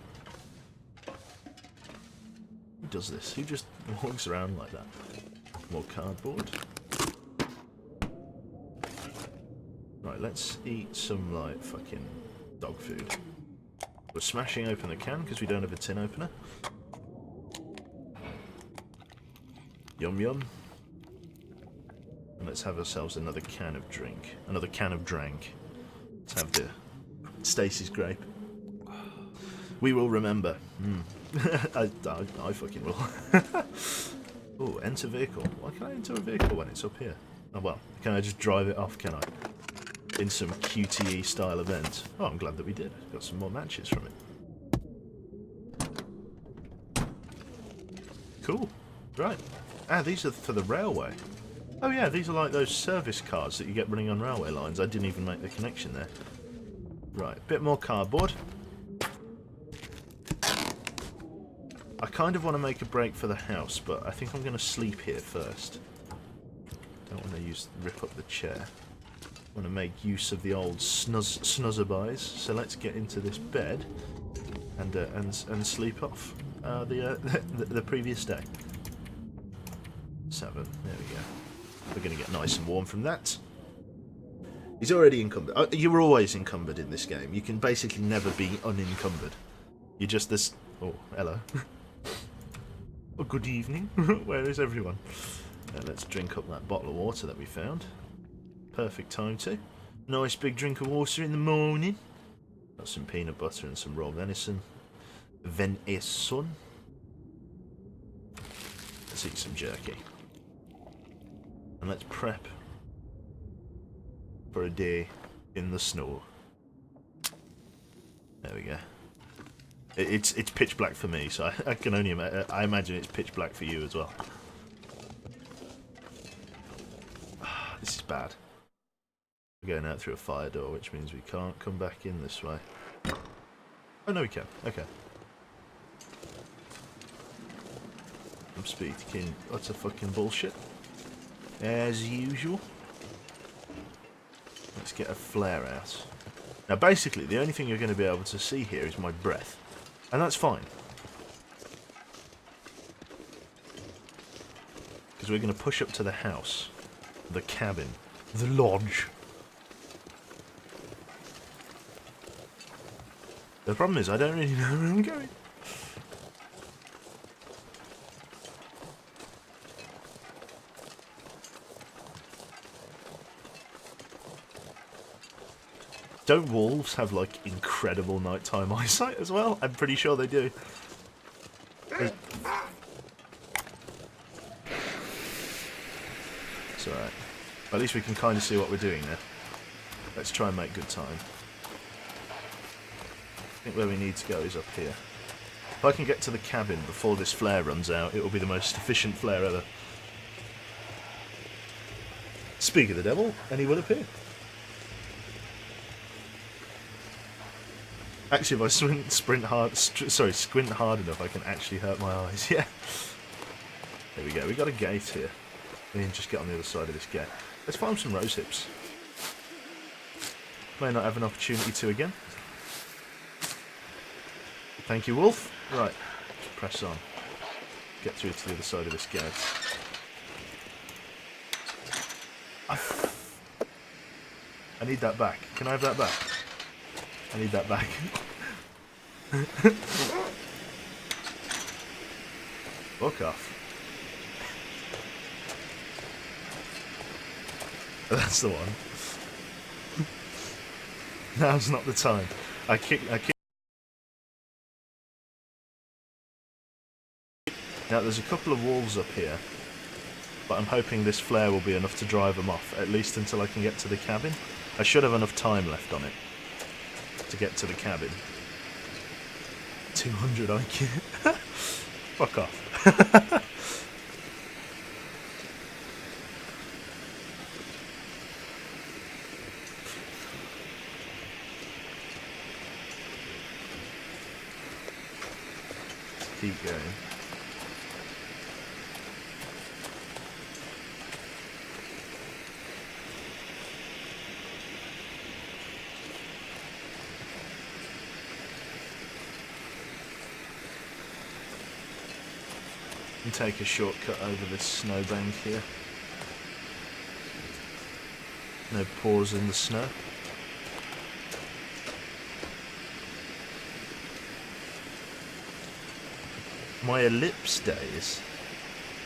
Who does this? Who just walks around like that? More cardboard. Right, let's eat some, like, fucking dog food. We're smashing open the can because we don't have a tin opener. Yum yum. And let's have ourselves another can of drink. Another can of drank. Let's have the Stacy's grape. We will remember. I fucking will. Oh, enter vehicle. Why can't I enter a vehicle when it's up here? Oh well, can I just drive it off, can I? In some QTE style event. Oh, I'm glad that we did. Got some more matches from it. Cool. Right. Ah, these are for the railway. Oh yeah, these are like those service cars that you get running on railway lines. I didn't even make the connection there. Right, bit more cardboard. I kind of want to make a break for the house, but I think I'm going to sleep here first. Don't want to rip up the chair. I want to make use of the old snuzzabuys. So let's get into this bed and sleep off the previous day. 7. There we go. We're going to get nice and warm from that. He's already encumbered. You're always encumbered in this game. You can basically never be unencumbered. You're just this... Oh, hello. Oh, good evening. Where is everyone? Let's drink up that bottle of water that we found. Perfect time to. Nice big drink of water in the morning. Got some peanut butter and some raw venison. Venison. Let's eat some jerky. And let's prep for a day in the snow. There we go. It's pitch black for me, so I can only I imagine it's pitch black for you as well. This is bad. We're going out through a fire door, which means we can't come back in this way. Oh no, we can. Okay. I'm speaking utter fucking bullshit. As usual. Let's get a flare out. Now basically, the only thing you're going to be able to see here is my breath. And that's fine. Because we're going to push up to the house. The cabin. The lodge. The problem is, I don't really know where I'm going. Don't wolves have, like, incredible nighttime eyesight as well? I'm pretty sure they do. It's alright. At least we can kind of see what we're doing there. Let's try and make good time. I think where we need to go is up here. If I can get to the cabin before this flare runs out, it will be the most efficient flare ever. Speak of the devil, and he will appear. Actually, if I squint hard enough, I can actually hurt my eyes. Yeah. There we go. We got a gate here. We can just get on the other side of this gate. Let's farm some rose hips. May not have an opportunity to again. Thank you, Wolf. Right. Just press on. Get through to the other side of this gate. I need that back. Can I have that back? I need that back. Fuck off. That's the one. Now's not the time. I kick. Now there's a couple of wolves up here, but I'm hoping this flare will be enough to drive them off, at least until I can get to the cabin. I should have enough time left on it to get to the cabin. 200 IQ. Fuck off. Keep going. can take a shortcut over this snowbank here. No pores in the snow. My ellipse days?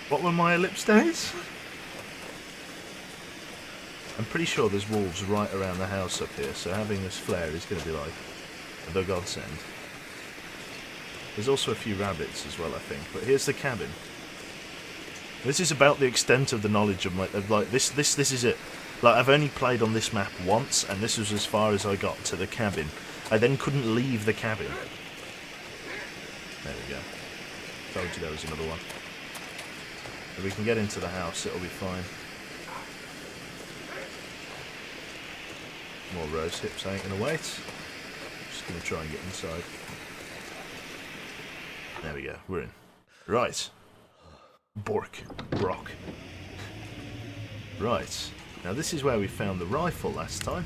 What were my ellipse days? I'm pretty sure there's wolves right around the house up here, so having this flare is going to be like the godsend. There's also a few rabbits as well, I think. But here's the cabin. This is about the extent of the knowledge of my... this is it. Like, I've only played on this map once, and this was as far as I got to the cabin. I then couldn't leave the cabin. There we go. Told you there was another one. If we can get into the house, it'll be fine. More rose hips, I ain't gonna wait. Just gonna try and get inside. There we go, we're in. Right. Brock. Right. Now this is where we found the rifle last time.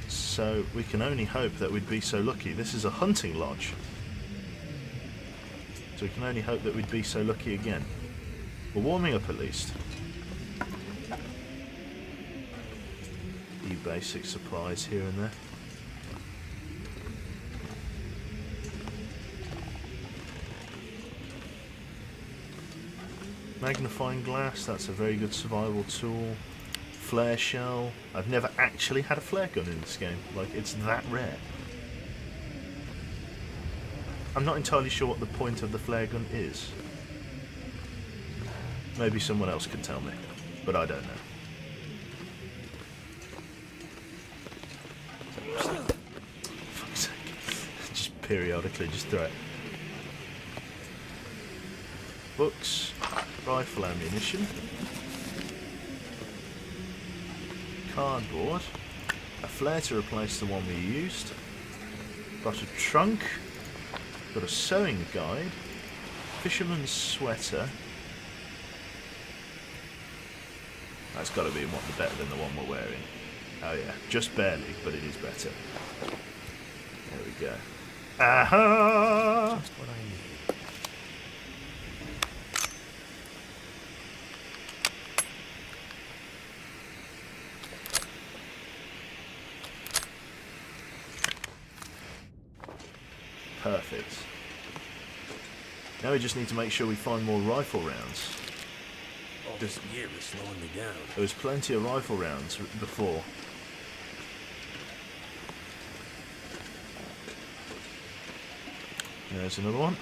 So we can only hope that we'd be so lucky. This is a hunting lodge. So we can only hope that we'd be so lucky again. We're warming up at least. A few basic supplies here and there. Magnifying glass, that's a very good survival tool. Flare shell. I've never actually had a flare gun in this game. Like, it's that rare. I'm not entirely sure what the point of the flare gun is. Maybe someone else can tell me, but I don't know. Fuck's sake. Just periodically just throw it. Books, rifle ammunition, cardboard, a flare to replace the one we used, got a trunk, got a sewing guide, fisherman's sweater. That's got to be one better than the one we're wearing. Oh yeah, just barely, but it is better. There we go. Aha! Just what I need. Perfect. Now we just need to make sure we find more rifle rounds. This gear is slowing me down. There was plenty of rifle rounds before. There's another one.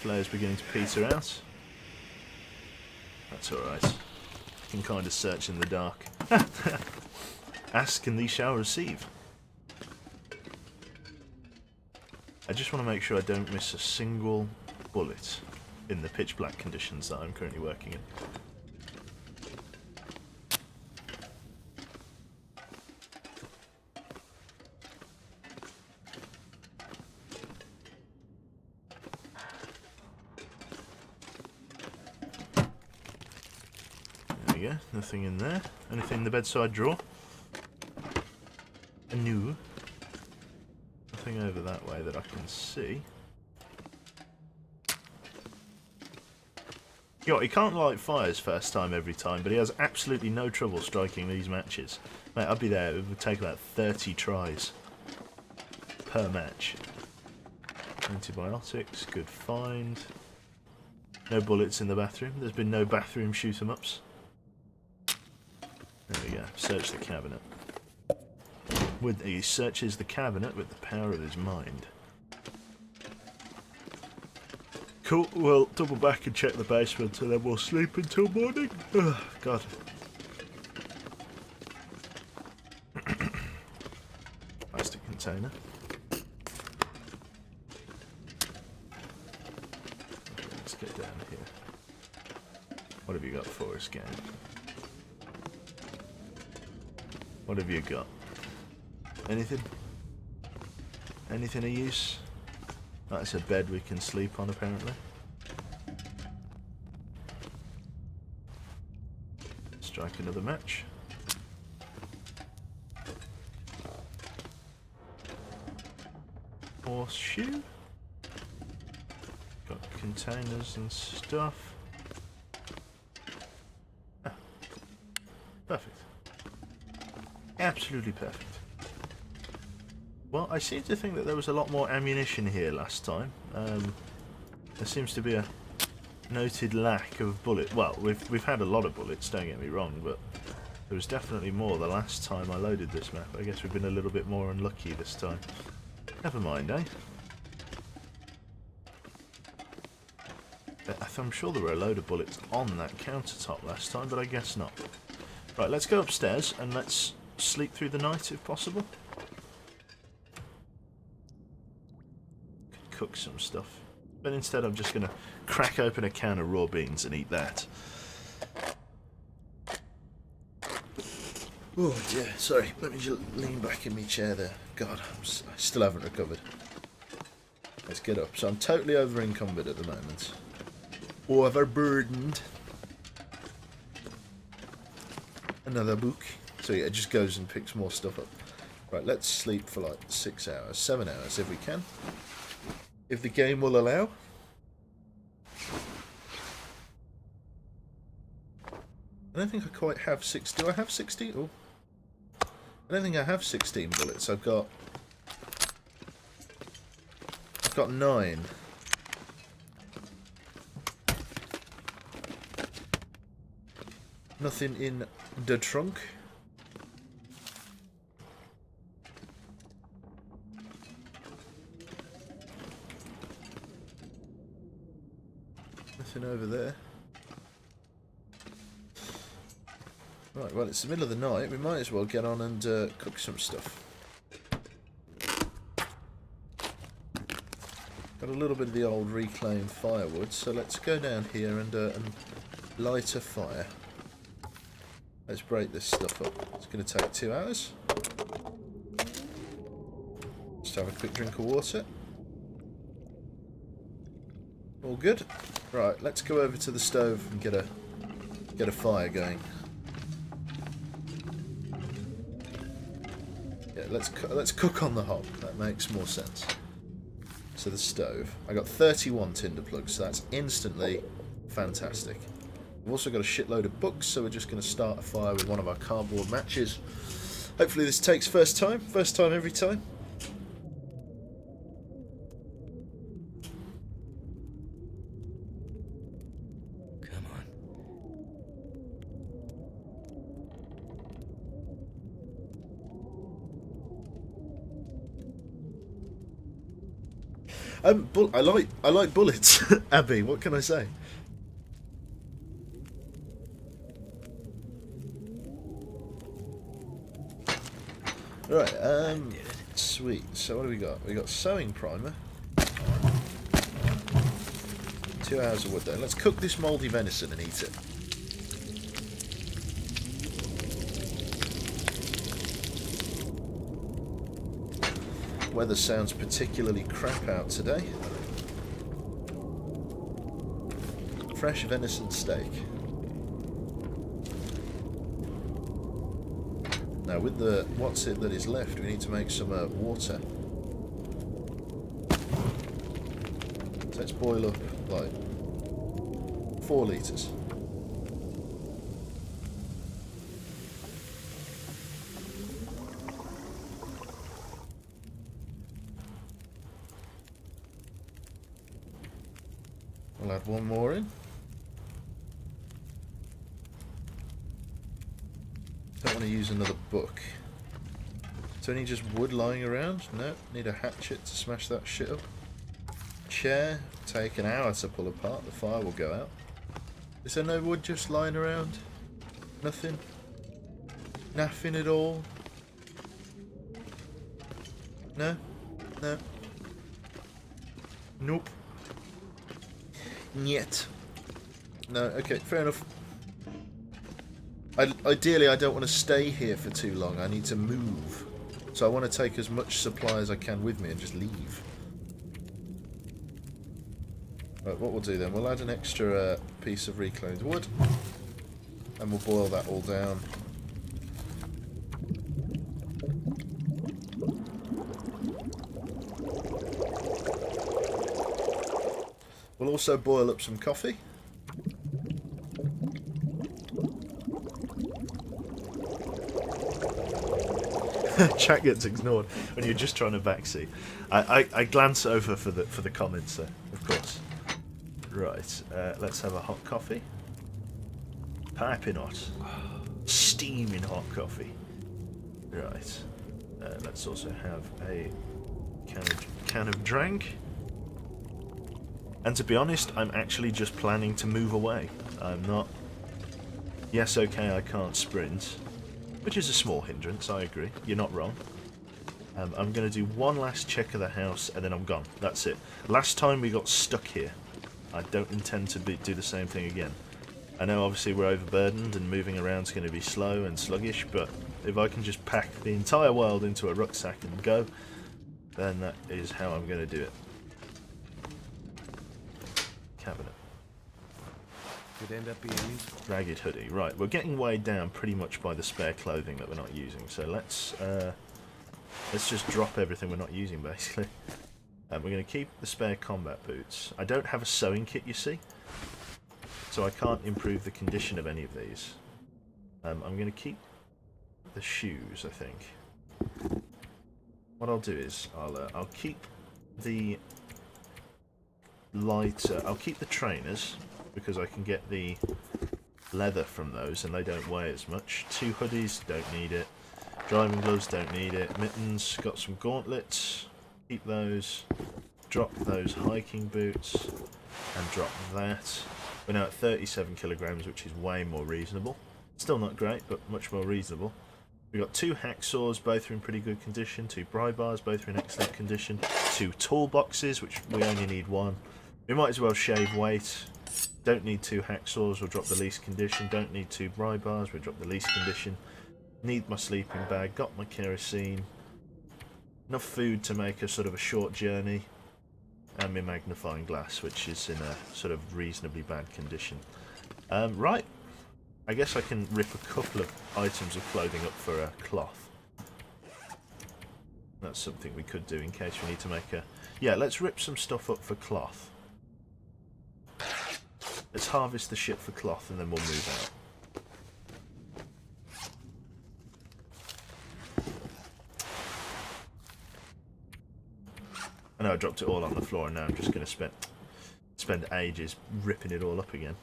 Flare's beginning to peter out. That's alright. You can kind of search in the dark. Ask and thee shall receive. I just want to make sure I don't miss a single bullet in the pitch black conditions that I'm currently working in. There we go, nothing in there. Anything in the bedside drawer? No. Nothing over that way that I can see. Yo, he can't light fires first time every time, but he has absolutely no trouble striking these matches. Mate, I'd be there, it would take about 30 tries per match. Antibiotics, good find. No bullets in the bathroom. There's been no bathroom shoot-em-ups. There we go. Search the cabinet. He searches the cabinet with the power of his mind. Cool, we'll double back and check the basement and then we'll sleep until morning. Oh, God. Plastic container. Okay, let's get down here. What have you got for us, gang? What have you got? Anything? Anything of use? That's a bed we can sleep on, apparently. Strike another match. Horseshoe. Got containers and stuff. Ah, perfect. Absolutely perfect. Well, I seem to think that there was a lot more ammunition here last time. There seems to be a noted lack of bullets. Well, we've had a lot of bullets, don't get me wrong, but there was definitely more the last time I loaded this map. I guess we've been a little bit more unlucky this time. Never mind, eh? I'm sure there were a load of bullets on that countertop last time, but I guess not. Right, let's go upstairs and let's sleep through the night if possible. Could cook some stuff. But instead I'm just going to crack open a can of raw beans and eat that. Oh dear, sorry, let me just lean back in my chair there. God, I still haven't recovered. Let's get up. So I'm totally over encumbered at the moment. Overburdened. Another book. So yeah, it just goes and picks more stuff up. Right, let's sleep for like 6 hours, 7 hours if we can. If the game will allow. I don't think I quite have 6. Do I have 16? Oh. I don't think I have 16 bullets. I've got 9. Nothing in the trunk. Nothing over there. Right, well, it's the middle of the night. We might as well get on and cook some stuff. Got a little bit of the old reclaimed firewood, so let's go down here and light a fire. Let's break this stuff up. It's going to take 2 hours. Just have a quick drink of water. All good. Right, let's go over to the stove and get a fire going. Yeah, let's cook on the hob. That makes more sense. So the stove. I got 31 tinder plugs, so that's instantly fantastic. We've also got a shitload of books, so we're just going to start a fire with one of our cardboard matches. Hopefully this takes first time every time. Come on. I like bullets, Abby. What can I say? Right, sweet. So what do we got? We got sewing primer. 2 hours of wood there. Let's cook this mouldy venison and eat it. Weather sounds particularly crap out today. Fresh venison steak. Now with the what's it that is left, we need to make some water. So let's boil up like 4 litres. We'll add 1 more in. Don't want to use another book. Is there any just wood lying around? No. Need a hatchet to smash that shit up. Chair. Take an hour to pull apart. The fire will go out. Is there no wood just lying around? Nothing? Nothing at all? No? No? Nope. Niet. No, okay, fair enough. Ideally, I don't want to stay here for too long. I need to move. So I want to take as much supply as I can with me and just leave. Right, what we'll do then, we'll add an extra piece of reclaimed wood. And we'll boil that all down. We'll also boil up some coffee. Chat gets ignored when you're just trying to backseat. I glance over for the comments there, of course. Right, let's have a hot coffee. Piping hot, steaming hot coffee. Right, let's also have a can of drink. And to be honest, I'm actually just planning to move away. I'm not. Yes, okay, I can't sprint. Which is a small hindrance, I agree. You're not wrong. I'm going to do one last check of the house and then I'm gone. That's it. Last time we got stuck here. I don't intend to do the same thing again. I know obviously we're overburdened and moving around is going to be slow and sluggish, but if I can just pack the entire world into a rucksack and go, then that is how I'm going to do it. Cabinet. Could end up being useful. Ragged hoodie. Right, we're getting weighed down pretty much by the spare clothing that we're not using. So let's just drop everything we're not using, basically. We're going to keep the spare combat boots. I don't have a sewing kit, you see, so I can't improve the condition of any of these. I'm going to keep the shoes, I think. What I'll do is I'll keep the lighter. I'll keep the trainers, because I can get the leather from those and they don't weigh as much. 2 hoodies, don't need it. Driving gloves, don't need it. Mittens, got some gauntlets, keep those. Drop those hiking boots and drop that. We're now at 37 kilograms, which is way more reasonable. Still not great, but much more reasonable. We've got 2 hacksaws, both are in pretty good condition. 2 pry bars, both are in excellent condition. 2 toolboxes, which we only need 1. We might as well shave weight. Don't need 2 hacksaws, we'll drop the least condition. Don't need 2 pry bars, we'll drop the least condition. Need my sleeping bag, got my kerosene. Enough food to make a sort of a short journey. And my magnifying glass, which is in a sort of reasonably bad condition. Right, I guess I can rip a couple of items of clothing up for a cloth. That's something we could do in case we need to make a... Yeah, let's rip some stuff up for cloth. Let's harvest the shit for cloth and then we'll move out. I know I dropped it all on the floor and now I'm just going to spend ages ripping it all up again.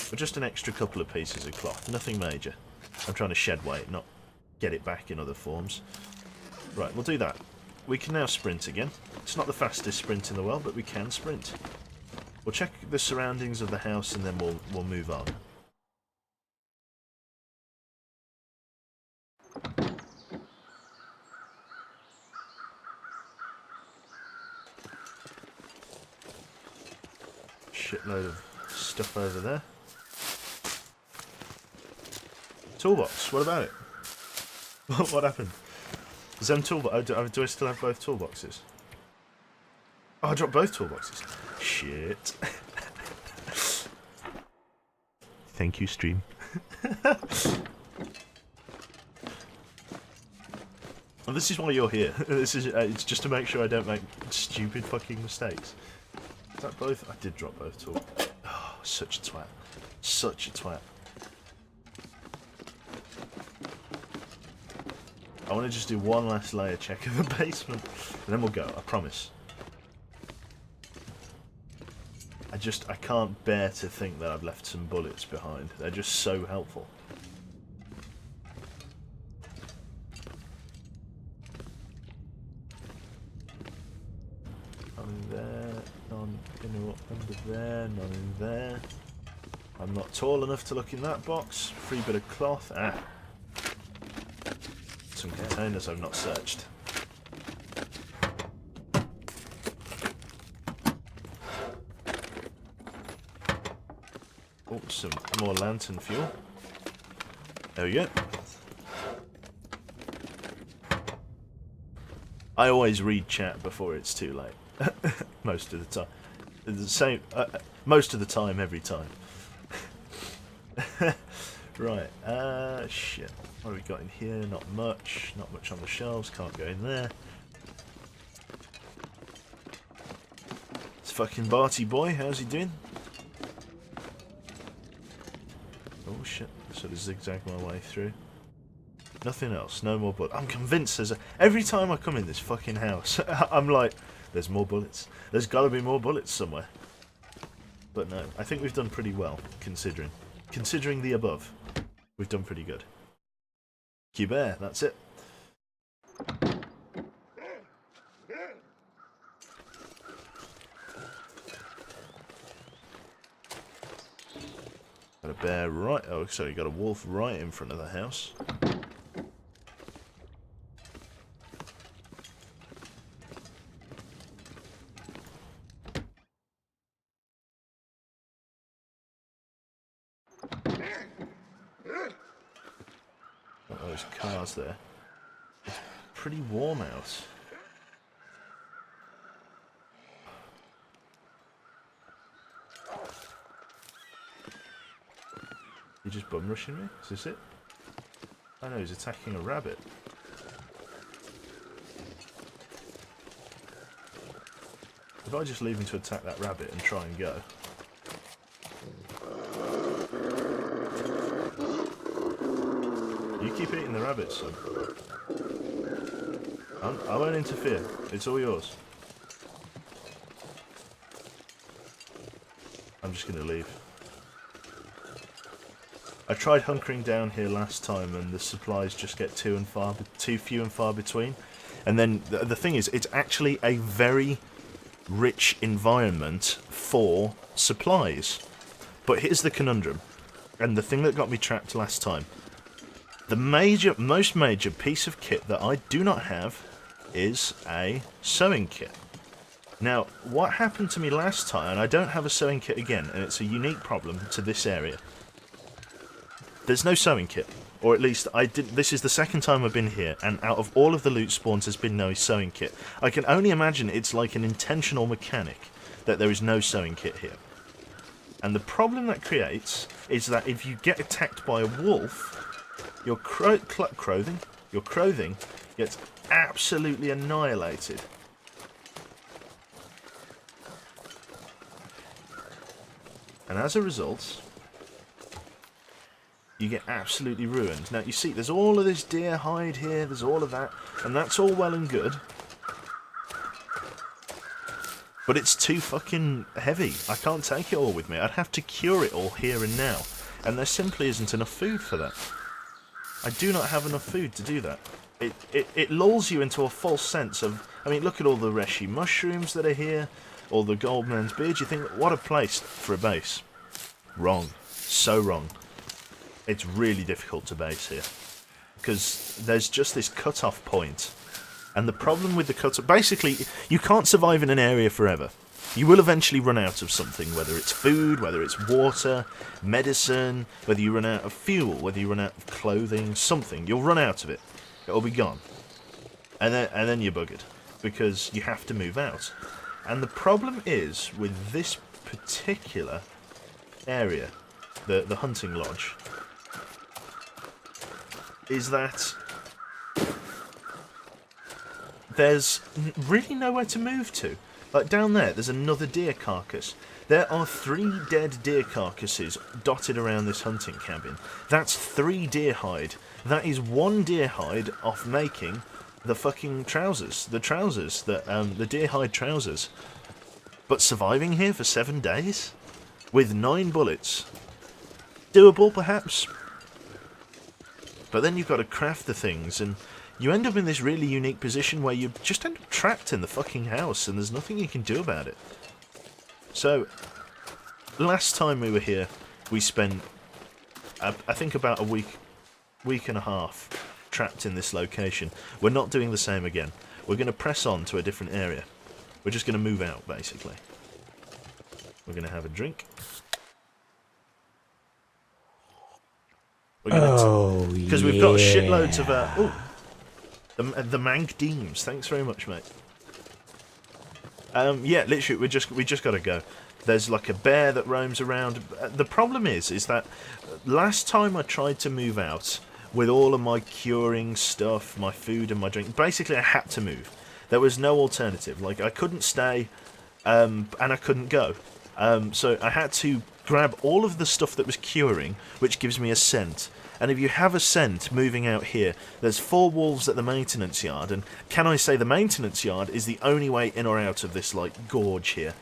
But just an extra couple of pieces of cloth, nothing major. I'm trying to shed weight, not get it back in other forms. Right, we'll do that. We can now sprint again. It's not the fastest sprint in the world, but we can sprint. We'll check the surroundings of the house and then we'll move on. Shitload of stuff over there. Toolbox, what about it? What happened? Is them toolbox? Do I still have both toolboxes? Oh, I dropped both toolboxes. Shit. Thank you, stream. Well, this is why you're here. This is it's just to make sure I don't make stupid fucking mistakes. Is that both? I did drop both tools. Oh, such a twat. Such a twat. I want to just do one last layer check of the basement, and then we'll go, I promise. I can't bear to think that I've left some bullets behind. They're just so helpful. None in there, none under there, none in there. I'm not tall enough to look in that box. Free bit of cloth. Ah. Some containers I've not searched. Oh, some more lantern fuel. There we go. I always read chat before it's too late. Most of the time. The same. Most of the time, every time. Right. Shit. What have we got in here? Not much. Not much on the shelves. Can't go in there. It's fucking Barty boy. How's he doing? Oh shit! Sort of zigzag my way through. Nothing else. No more bullets. I'm convinced there's every time I come in this fucking house, I'm like, there's more bullets. There's got to be more bullets somewhere. But no, I think we've done pretty well, considering. Considering the above, we've done pretty good. Q-Bear, that's it. Got a bear right... Oh, sorry, got a wolf right in front of the house. Got those cars there. It's pretty warm out. You just bum rushing me? Is this it? Oh no, he's attacking a rabbit. If I just leave him to attack that rabbit and try and go. You keep eating the rabbits, son. I won't interfere. It's all yours. I'm just gonna leave. I tried hunkering down here last time and the supplies just get too few and far between. And then the thing is, it's actually a very rich environment for supplies. But here's the conundrum, and the thing that got me trapped last time. The most major piece of kit that I do not have is a sewing kit. Now, what happened to me last time, and I don't have a sewing kit again, and it's a unique problem to this area. There's no sewing kit, or at least this is the second time I've been here, and out of all of the loot spawns there's been no sewing kit. I can only imagine it's like an intentional mechanic that there is no sewing kit here. And the problem that creates is that if you get attacked by a wolf, your clothing gets absolutely annihilated. And as a result, you get absolutely ruined. Now, you see, there's all of this deer hide here, there's all of that, and that's all well and good. But it's too fucking heavy. I can't take it all with me. I'd have to cure it all here and now. And there simply isn't enough food for that. I do not have enough food to do that. It lulls you into a false sense of... I mean, look at all the Reshi mushrooms that are here, all the Goldman's beard. You think, what a place for a base. Wrong. So wrong. It's really difficult to base here. Because there's just this cut-off point. And the problem with the cut-off... Basically, you can't survive in an area forever. You will eventually run out of something, whether it's food, whether it's water, medicine, whether you run out of fuel, whether you run out of clothing, something. You'll run out of it. It'll be gone. And then you're buggered. Because you have to move out. And the problem is, with this particular area, the hunting lodge, is that there's really nowhere to move to. Like down there's another deer carcass. There are 3 dead deer carcasses dotted around this hunting cabin. That's 3 deer hide. That is 1 deer hide off making the fucking trousers. The trousers, the deer hide trousers. But surviving here for 7 days? With 9 bullets. Doable, perhaps? But then you've got to craft the things, and you end up in this really unique position where you just end up trapped in the fucking house, and there's nothing you can do about it. So, last time we were here, we spent, I think, about a week and a half trapped in this location. We're not doing the same again. We're going to press on to a different area. We're just going to move out, basically. We're going to have a drink. Because we've got shitloads of the Mank Deems. Thanks very much, mate. Yeah, literally, we just got to go. There's like a bear that roams around. The problem is that last time I tried to move out with all of my curing stuff, my food and my drink, basically I had to move. There was no alternative. Like, I couldn't stay and I couldn't go. So I had to grab all of the stuff that was curing, which gives me a scent. And if you have a scent moving out here, there's 4 wolves at the maintenance yard, and can I say the maintenance yard is the only way in or out of this, like, gorge here.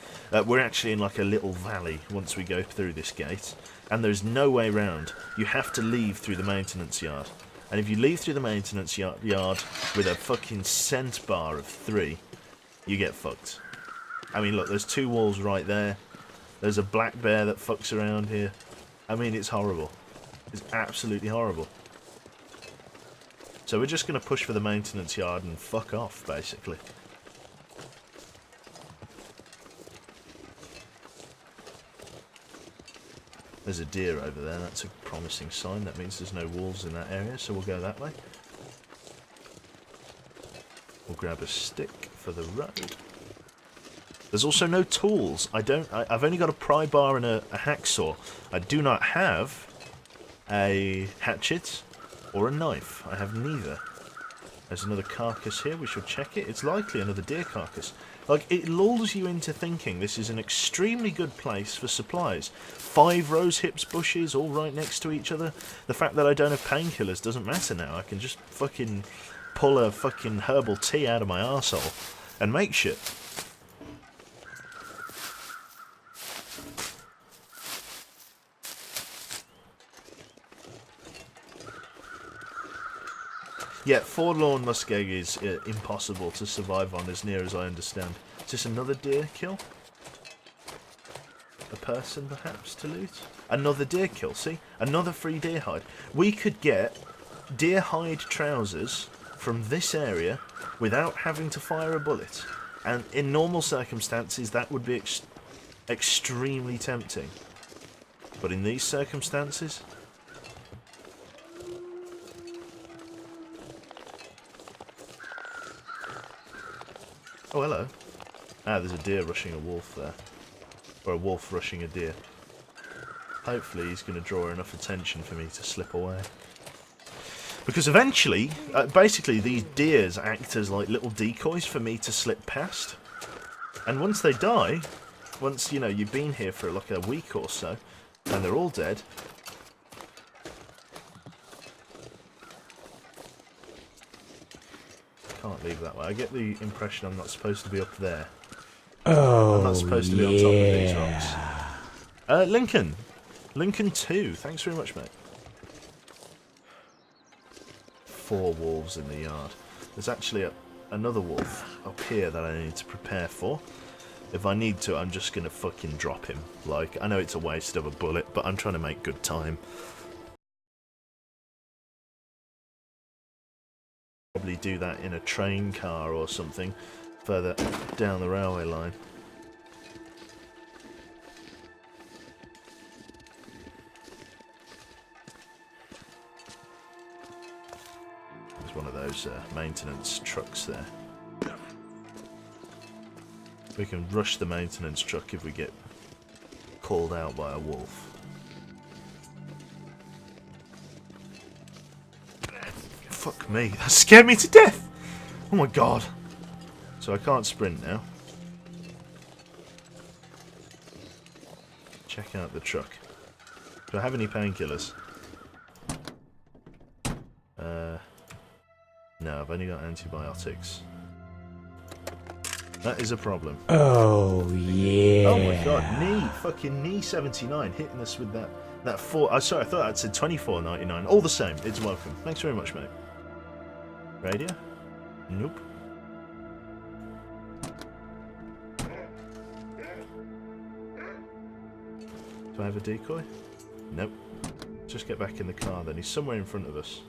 We're actually in, like, a little valley once we go through this gate, and there's no way round. You have to leave through the maintenance yard. And if you leave through the maintenance yard with a fucking scent bar of 3, you get fucked. I mean, look, there's 2 wolves right there. There's a black bear that fucks around here. I mean, it's horrible. It's absolutely horrible. So we're just going to push for the maintenance yard and fuck off, basically. There's a deer over there. That's a promising sign. That means there's no wolves in that area, so we'll go that way. We'll grab a stick for the road. There's also no tools. I've only got a pry bar and a hacksaw. I do not have a hatchet or a knife. I have neither. There's another carcass here. We should check it. It's likely another deer carcass. Like, it lulls you into thinking this is an extremely good place for supplies. 5 rose hips bushes all right next to each other. The fact that I don't have painkillers doesn't matter now. I can just fucking pull a fucking herbal tea out of my arsehole and make shit. Yeah, forlorn muskeg is impossible to survive on, as near as I understand. Is this another deer kill? A person, perhaps, to loot? Another deer kill, see? Another free deer hide. We could get deer hide trousers from this area without having to fire a bullet. And in normal circumstances, that would be extremely tempting. But in these circumstances... Oh, hello. Ah, there's a deer rushing a wolf there. Or a wolf rushing a deer. Hopefully he's going to draw enough attention for me to slip away. Because eventually, basically these deers act as like little decoys for me to slip past. And once they die, once, you know, you've been here for like a week or so, and they're all dead... Can't leave that way. I get the impression I'm not supposed to be up there. Oh, I'm not supposed to be on top of these rocks. Lincoln. Lincoln 2. Thanks very much, mate. 4 wolves in the yard. There's actually another wolf up here that I need to prepare for. If I need to, I'm just going to fucking drop him. Like, I know it's a waste of a bullet, but I'm trying to make good time. Probably do that in a train car or something further down the railway line. There's one of those maintenance trucks there. We can rush the maintenance truck if we get called out by a wolf. Fuck me, that scared me to death! Oh my god. So I can't sprint now. Check out the truck. Do I have any painkillers? No, I've only got antibiotics. That is a problem. Oh, yeah. Oh my god, fucking knee 79 hitting us with that 4... Oh, sorry, I thought that said 24.99. All the same, it's welcome. Thanks very much, mate. Radio? Nope. Do I have a decoy? Nope. Just get back in the car then. He's somewhere in front of us.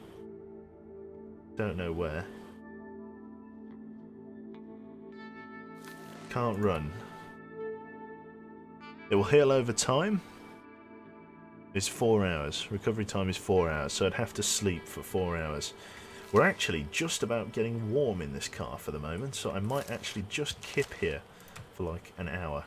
Don't know where. Can't run. It will heal over time. It's 4 hours. Recovery time is 4 hours, so I'd have to sleep for 4 hours. We're actually just about getting warm in this car for the moment, so I might actually just kip here for like an hour.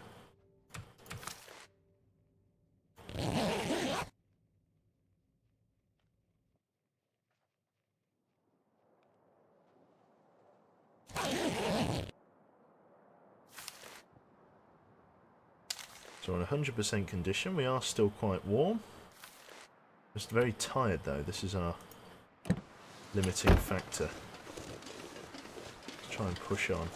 So we're on 100% condition. We are still quite warm. Just very tired though. This is our limiting factor. Let's try and push on.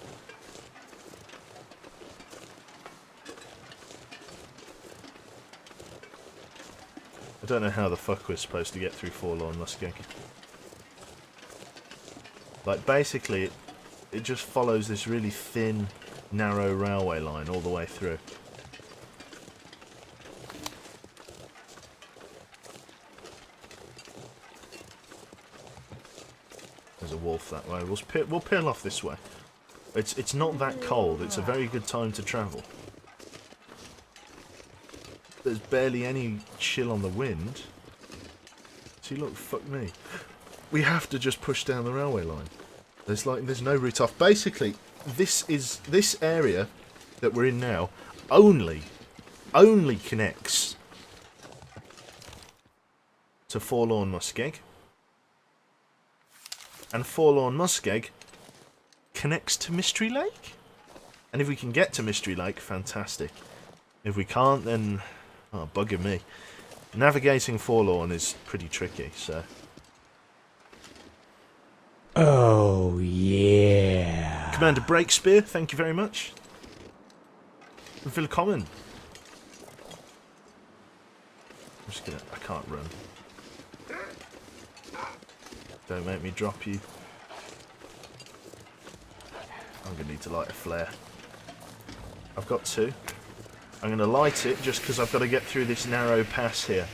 I don't know how the fuck we're supposed to get through Forlorn Muskeg. Like, basically, it just follows this really thin, narrow railway line all the way through. There's a wolf that way. We'll peel off this way. It's not that cold. It's a very good time to travel. There's barely any chill on the wind. See, look, fuck me. We have to just push down the railway line. There's no route off. Basically, this area that we're in now only connects to Forlorn Muskeg, and Forlorn Muskeg connects to Mystery Lake. And if we can get to Mystery Lake, fantastic. If we can't, then oh, bugger me. Navigating Forlorn is pretty tricky, so. Oh, yeah. Commander Breakspear, thank you very much. Willkommen. I'm just gonna. I can't run. Don't make me drop you. I'm gonna need to light a flare. I've got two. I'm gonna light it just because I've got to get through this narrow pass here,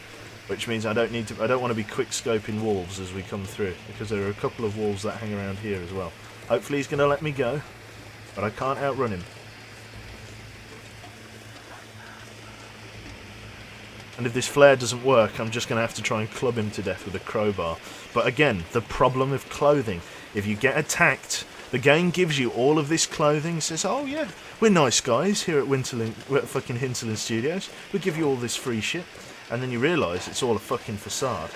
which means I don't want to be quick scoping wolves as we come through, because there are a couple of wolves that hang around here as well. Hopefully he's gonna let me go, but I can't outrun him. And if this flare doesn't work, I'm just going to have to try and club him to death with a crowbar. But again, the problem with clothing. If you get attacked, the game gives you all of this clothing. It says, oh yeah, we're nice guys here at we're at fucking Hinterland Studios. We give you all this free shit. And then you realise it's all a fucking facade.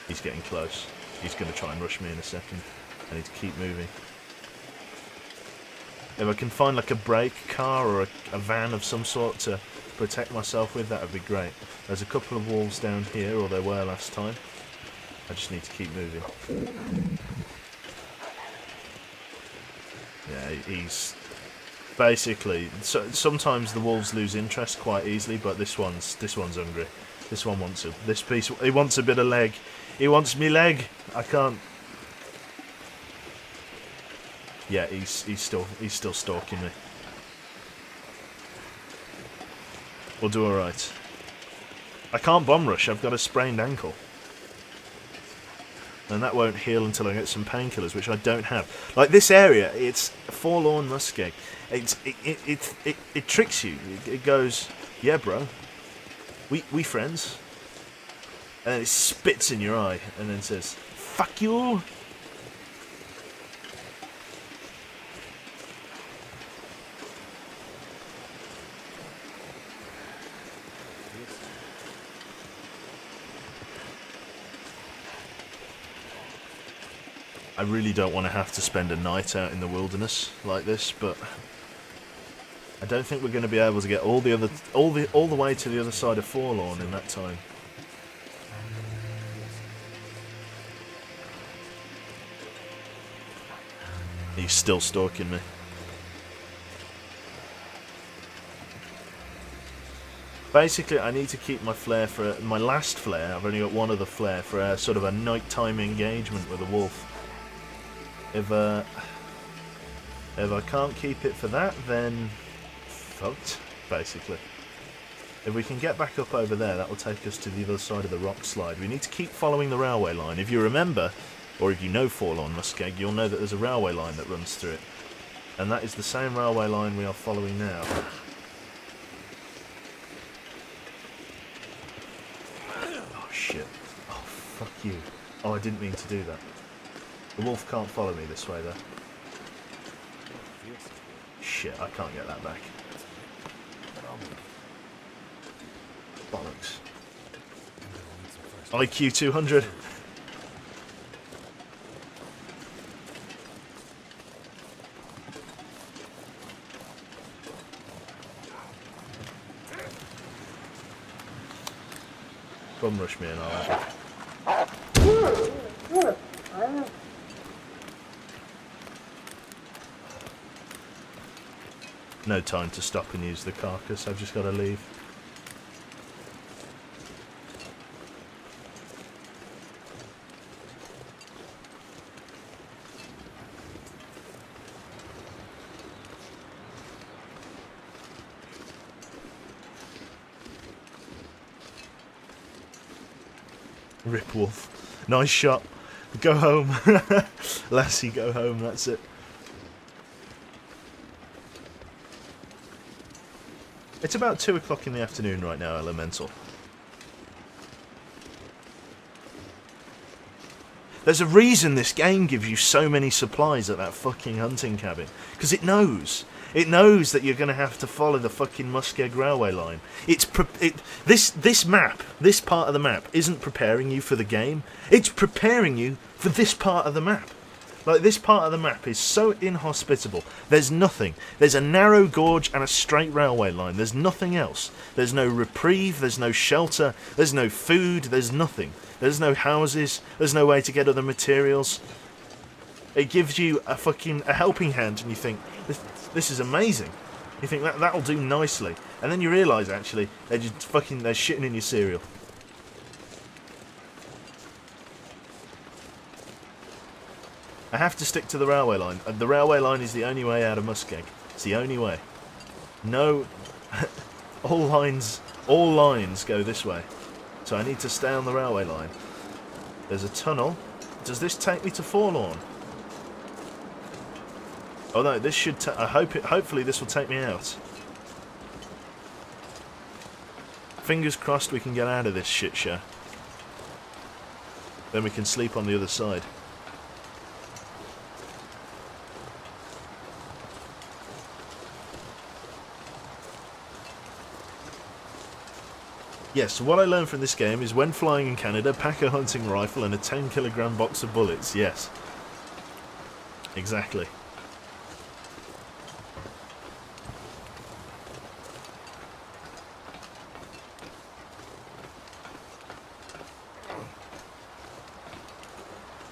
He's getting close. He's going to try and rush me in a second. I need to keep moving. If I can find like a brake car or a van of some sort to protect myself with, that would be great. There's a couple of wolves down here, or there were last time. I just need to keep moving. Yeah, he's basically. So sometimes the wolves lose interest quite easily, but this one's hungry. This one wants he wants a bit of leg. He wants me leg. I can't. Yeah, he's still stalking me. We'll do alright. I can't bomb rush, I've got a sprained ankle. And that won't heal until I get some painkillers, which I don't have. Like, this area, it's Forlorn Muskeg. It tricks you. It goes, yeah bro, we friends. And then it spits in your eye, and then says, fuck you. I really don't want to have to spend a night out in the wilderness like this, but I don't think we're going to be able to get all the way to the other side of Forlorn in that time. He's still stalking me. Basically, I need to keep my flare for my last flare. I've only got one other flare for a sort of a nighttime engagement with a wolf. If I can't keep it for that, then fucked, basically. If we can get back up over there, that will take us to the other side of the rock slide. We need to keep following the railway line. If you remember, or if you know Forlorn Muskeg, you'll know that there's a railway line that runs through it. And that is the same railway line we are following now. Oh shit. Oh fuck you. Oh, I didn't mean to do that. The wolf can't follow me this way, though. Shit, I can't get that back. Bollocks. IQ 200. Bum rush me and I'll have it. No time to stop and use the carcass, I've just got to leave. Rip Wolf. Nice shot. Go home. Lassie, go home, that's it. It's about 2 o'clock in the afternoon right now, Elemental. There's a reason this game gives you so many supplies at that fucking hunting cabin. Because it knows. It knows that you're going to have to follow the fucking Muskeg Railway line. This map, this part of the map, isn't preparing you for the game. It's preparing you for this part of the map. Like, this part of the map is so inhospitable. There's nothing. There's a narrow gorge and a straight railway line. There's nothing else. There's no reprieve. There's no shelter. There's no food. There's nothing. There's no houses. There's no way to get other materials. It gives you a helping hand, and you think, this is amazing. You think that'll do nicely, and then you realise actually they're shitting in your cereal. I have to stick to the railway line. The railway line is the only way out of Muskeg. It's the only way. No, all lines go this way. So I need to stay on the railway line. There's a tunnel. Does this take me to Forlorn? Oh no, this should. Hopefully, this will take me out. Fingers crossed we can get out of this shit show. Then we can sleep on the other side. Yes, so what I learned from this game is when flying in Canada, pack a hunting rifle and a 10-kilogram box of bullets. Yes. Exactly.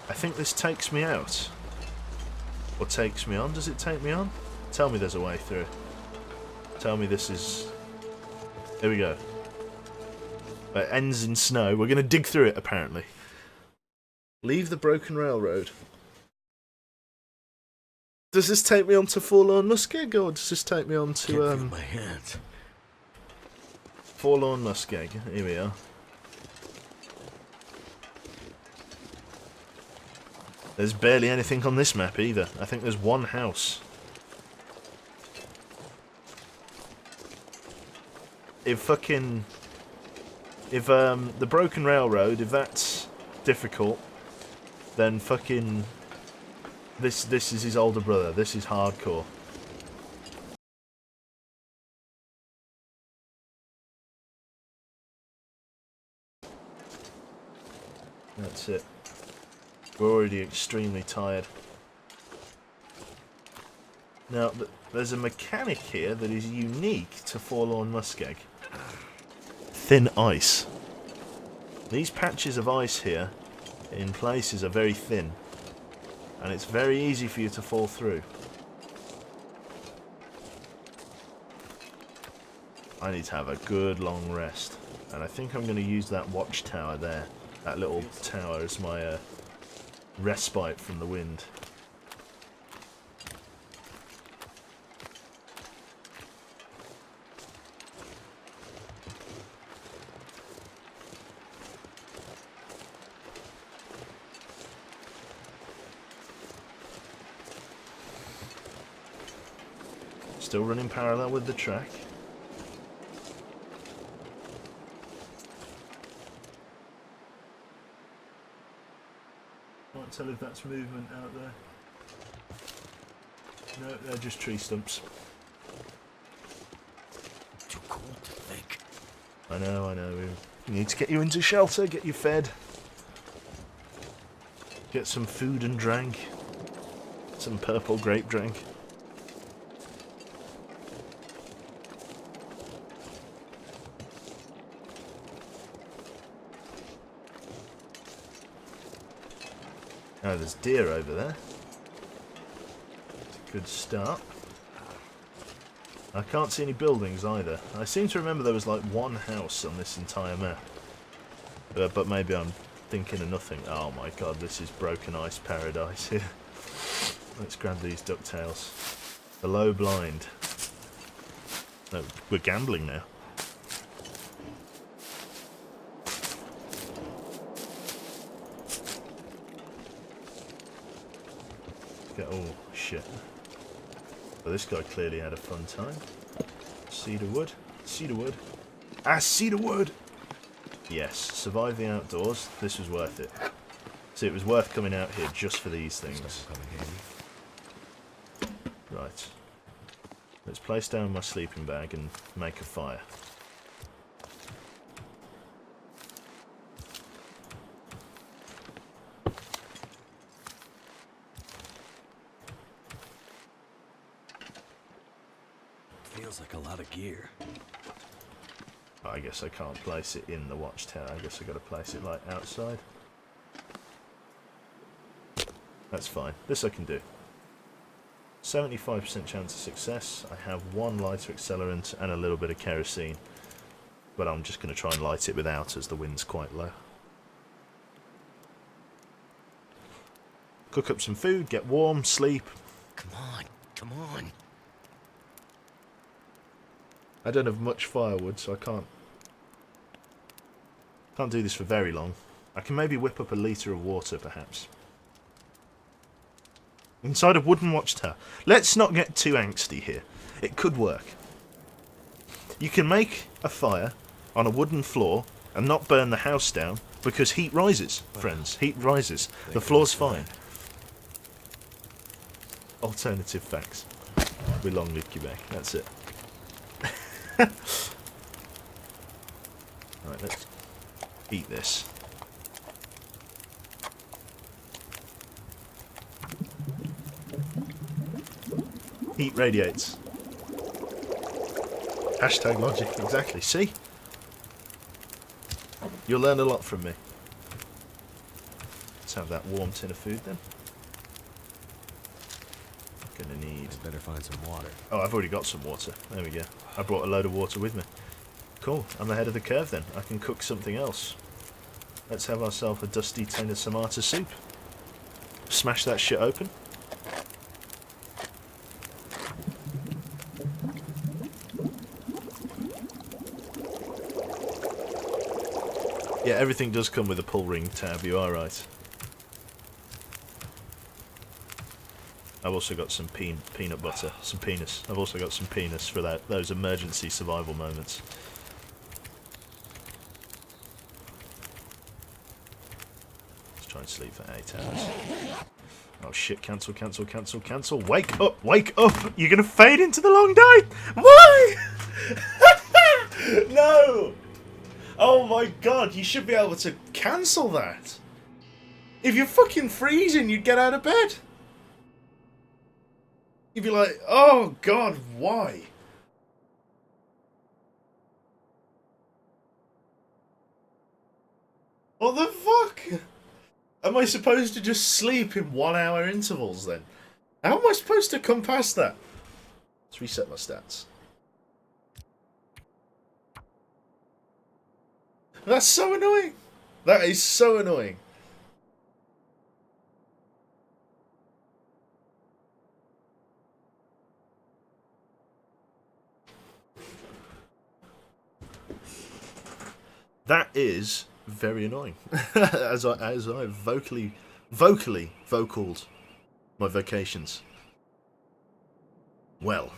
I think this takes me out. Or takes me on. Does it take me on? Tell me there's a way through. Tell me this is... Here we go. It ends in snow. We're going to dig through it, apparently. Leave the broken railroad. Does this take me on to Forlorn Muskeg, or does this take me on to... Can't feel my hands. Forlorn Muskeg. Here we are. There's barely anything on this map either. I think there's one house. If the broken railroad, if that's difficult, then fucking this is his older brother. This is hardcore. That's it. We're already extremely tired. Now, there's a mechanic here that is unique to Forlorn Muskeg. Thin ice. These patches of ice here, in places, are very thin. And it's very easy for you to fall through. I need to have a good long rest. And I think I'm going to use that watchtower there. That little tower as my respite from the wind. Still running parallel with the track. Can't tell if that's movement out there. No, they're just tree stumps. Too cold to think. I know. We need to get you into shelter, get you fed. Get some food and drink. Some purple grape drink. Oh, there's deer over there. It's a good start. I can't see any buildings either. I seem to remember there was like one house on this entire map. But maybe I'm thinking of nothing. Oh my god, this is broken ice paradise here. Let's grab these ducktails. Below blind. No, we're gambling now. Oh, shit. Well, this guy clearly had a fun time. Cedar wood. Cedar wood. Ah, cedar wood! Yes, survive the outdoors. This was worth it. See, it was worth coming out here just for these things. Right. Let's place down my sleeping bag and make a fire. Feels like a lot of gear. I guess I can't place it in the watchtower. I guess I got to place it like outside. That's fine. This I can do. 75% chance of success. I have one lighter accelerant and a little bit of kerosene. But I'm just going to try and light it without as the wind's quite low. Cook up some food, get warm, sleep. Come on, come on. I don't have much firewood, so I can't do this for very long. I can maybe whip up a litre of water, perhaps. Inside a wooden watchtower. Let's not get too angsty here. It could work. You can make a fire on a wooden floor and not burn the house down because heat rises, friends. Heat rises. The floor's fine. Alternative facts. We long live Quebec. That's it. Right, let's eat this. Heat radiates. Hashtag logic, exactly. See? You'll learn a lot from me. Let's have that warm tin of food then. Gonna need... Better find some water. Oh, I've already got some water. There we go. I brought a load of water with me. Cool. I'm ahead of the curve then. I can cook something else. Let's have ourselves a dusty tin of tomato soup. Smash that shit open. Yeah, everything does come with a pull ring tab, you are right. I've also got some peanut butter, some penis. I've also got some penis for those emergency survival moments. Let's try and sleep for 8 hours. Oh shit, cancel, cancel, cancel, cancel. Wake up, wake up! You're gonna fade into the long night! Why? No! Oh my god, you should be able to cancel that. If you're fucking freezing, you'd get out of bed. You'd be like, oh god, why? What the fuck? Am I supposed to just sleep in 1 hour intervals then? How am I supposed to come past that? Let's reset my stats. That's so annoying. That is so annoying. That is very annoying. as I vocally vocaled my vocations. Well,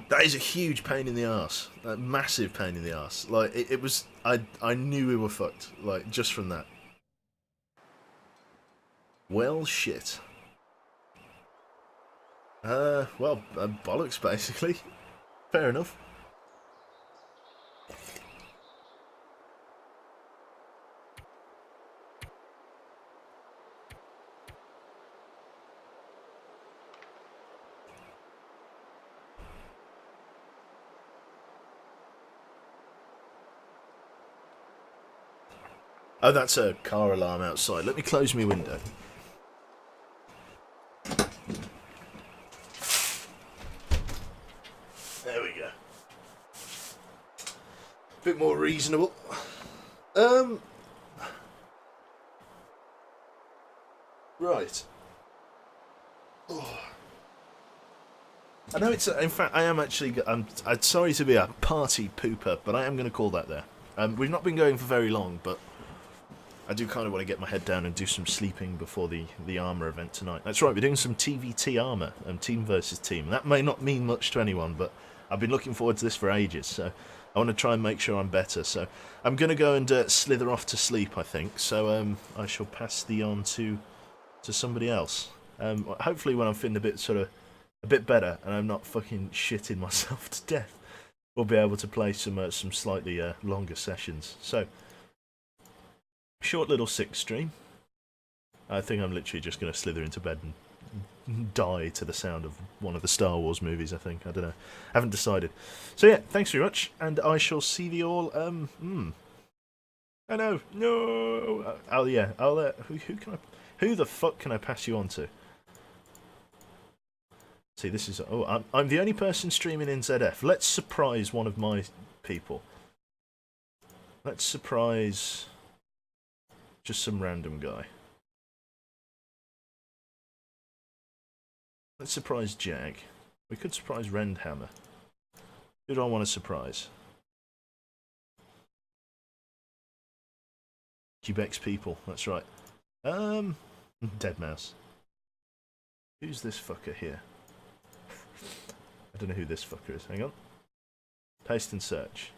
that is a huge pain in the arse. A massive pain in the arse. Like it was. I knew we were fucked. Like just from that. Well, shit. Well, bollocks basically. Fair enough. Oh, that's a car alarm outside. Let me close my window. There we go. Bit more reasonable. Right. Oh. I know it's. In fact, I am actually. I'm sorry to be a party pooper, but I am going to call that there. We've not been going for very long, but I do kind of want to get my head down and do some sleeping before the armour event tonight. That's right, we're doing some TVT armour, team versus team. That may not mean much to anyone, but I've been looking forward to this for ages, so I want to try and make sure I'm better. So I'm going to go and slither off to sleep, I think. So I shall pass the on to somebody else. Hopefully when I'm feeling a bit better and I'm not fucking shitting myself to death, we'll be able to play some slightly longer sessions. So, short little 6 stream. I think I'm literally just going to slither into bed and die to the sound of one of the Star Wars movies, I think. I don't know. Haven't decided. So yeah, thanks very much, and I shall see you all, Oh no! Oh yeah, who the fuck can I pass you on to? See, this is... Oh, I'm the only person streaming in ZF. Let's surprise one of my people. Let's surprise just some random guy. Let's surprise Jag. We could surprise Rendhammer. Who do I want to surprise? Quebec's people, that's right. Deadmau5. Who's this fucker here? I don't know who this fucker is. Hang on. Paste and search.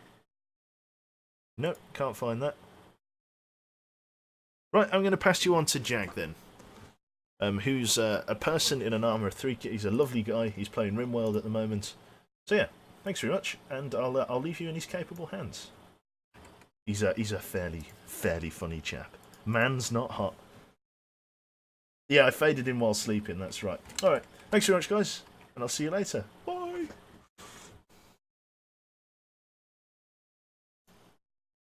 Nope, can't find that. Right, I'm going to pass you on to Jag then. Who's a person in an armour of 3. He's a lovely guy. He's playing RimWorld at the moment. So yeah, thanks very much, and I'll leave you in his capable hands. He's a fairly funny chap. Man's not hot. Yeah, I faded in while sleeping. That's right. All right, thanks very much, guys, and I'll see you later.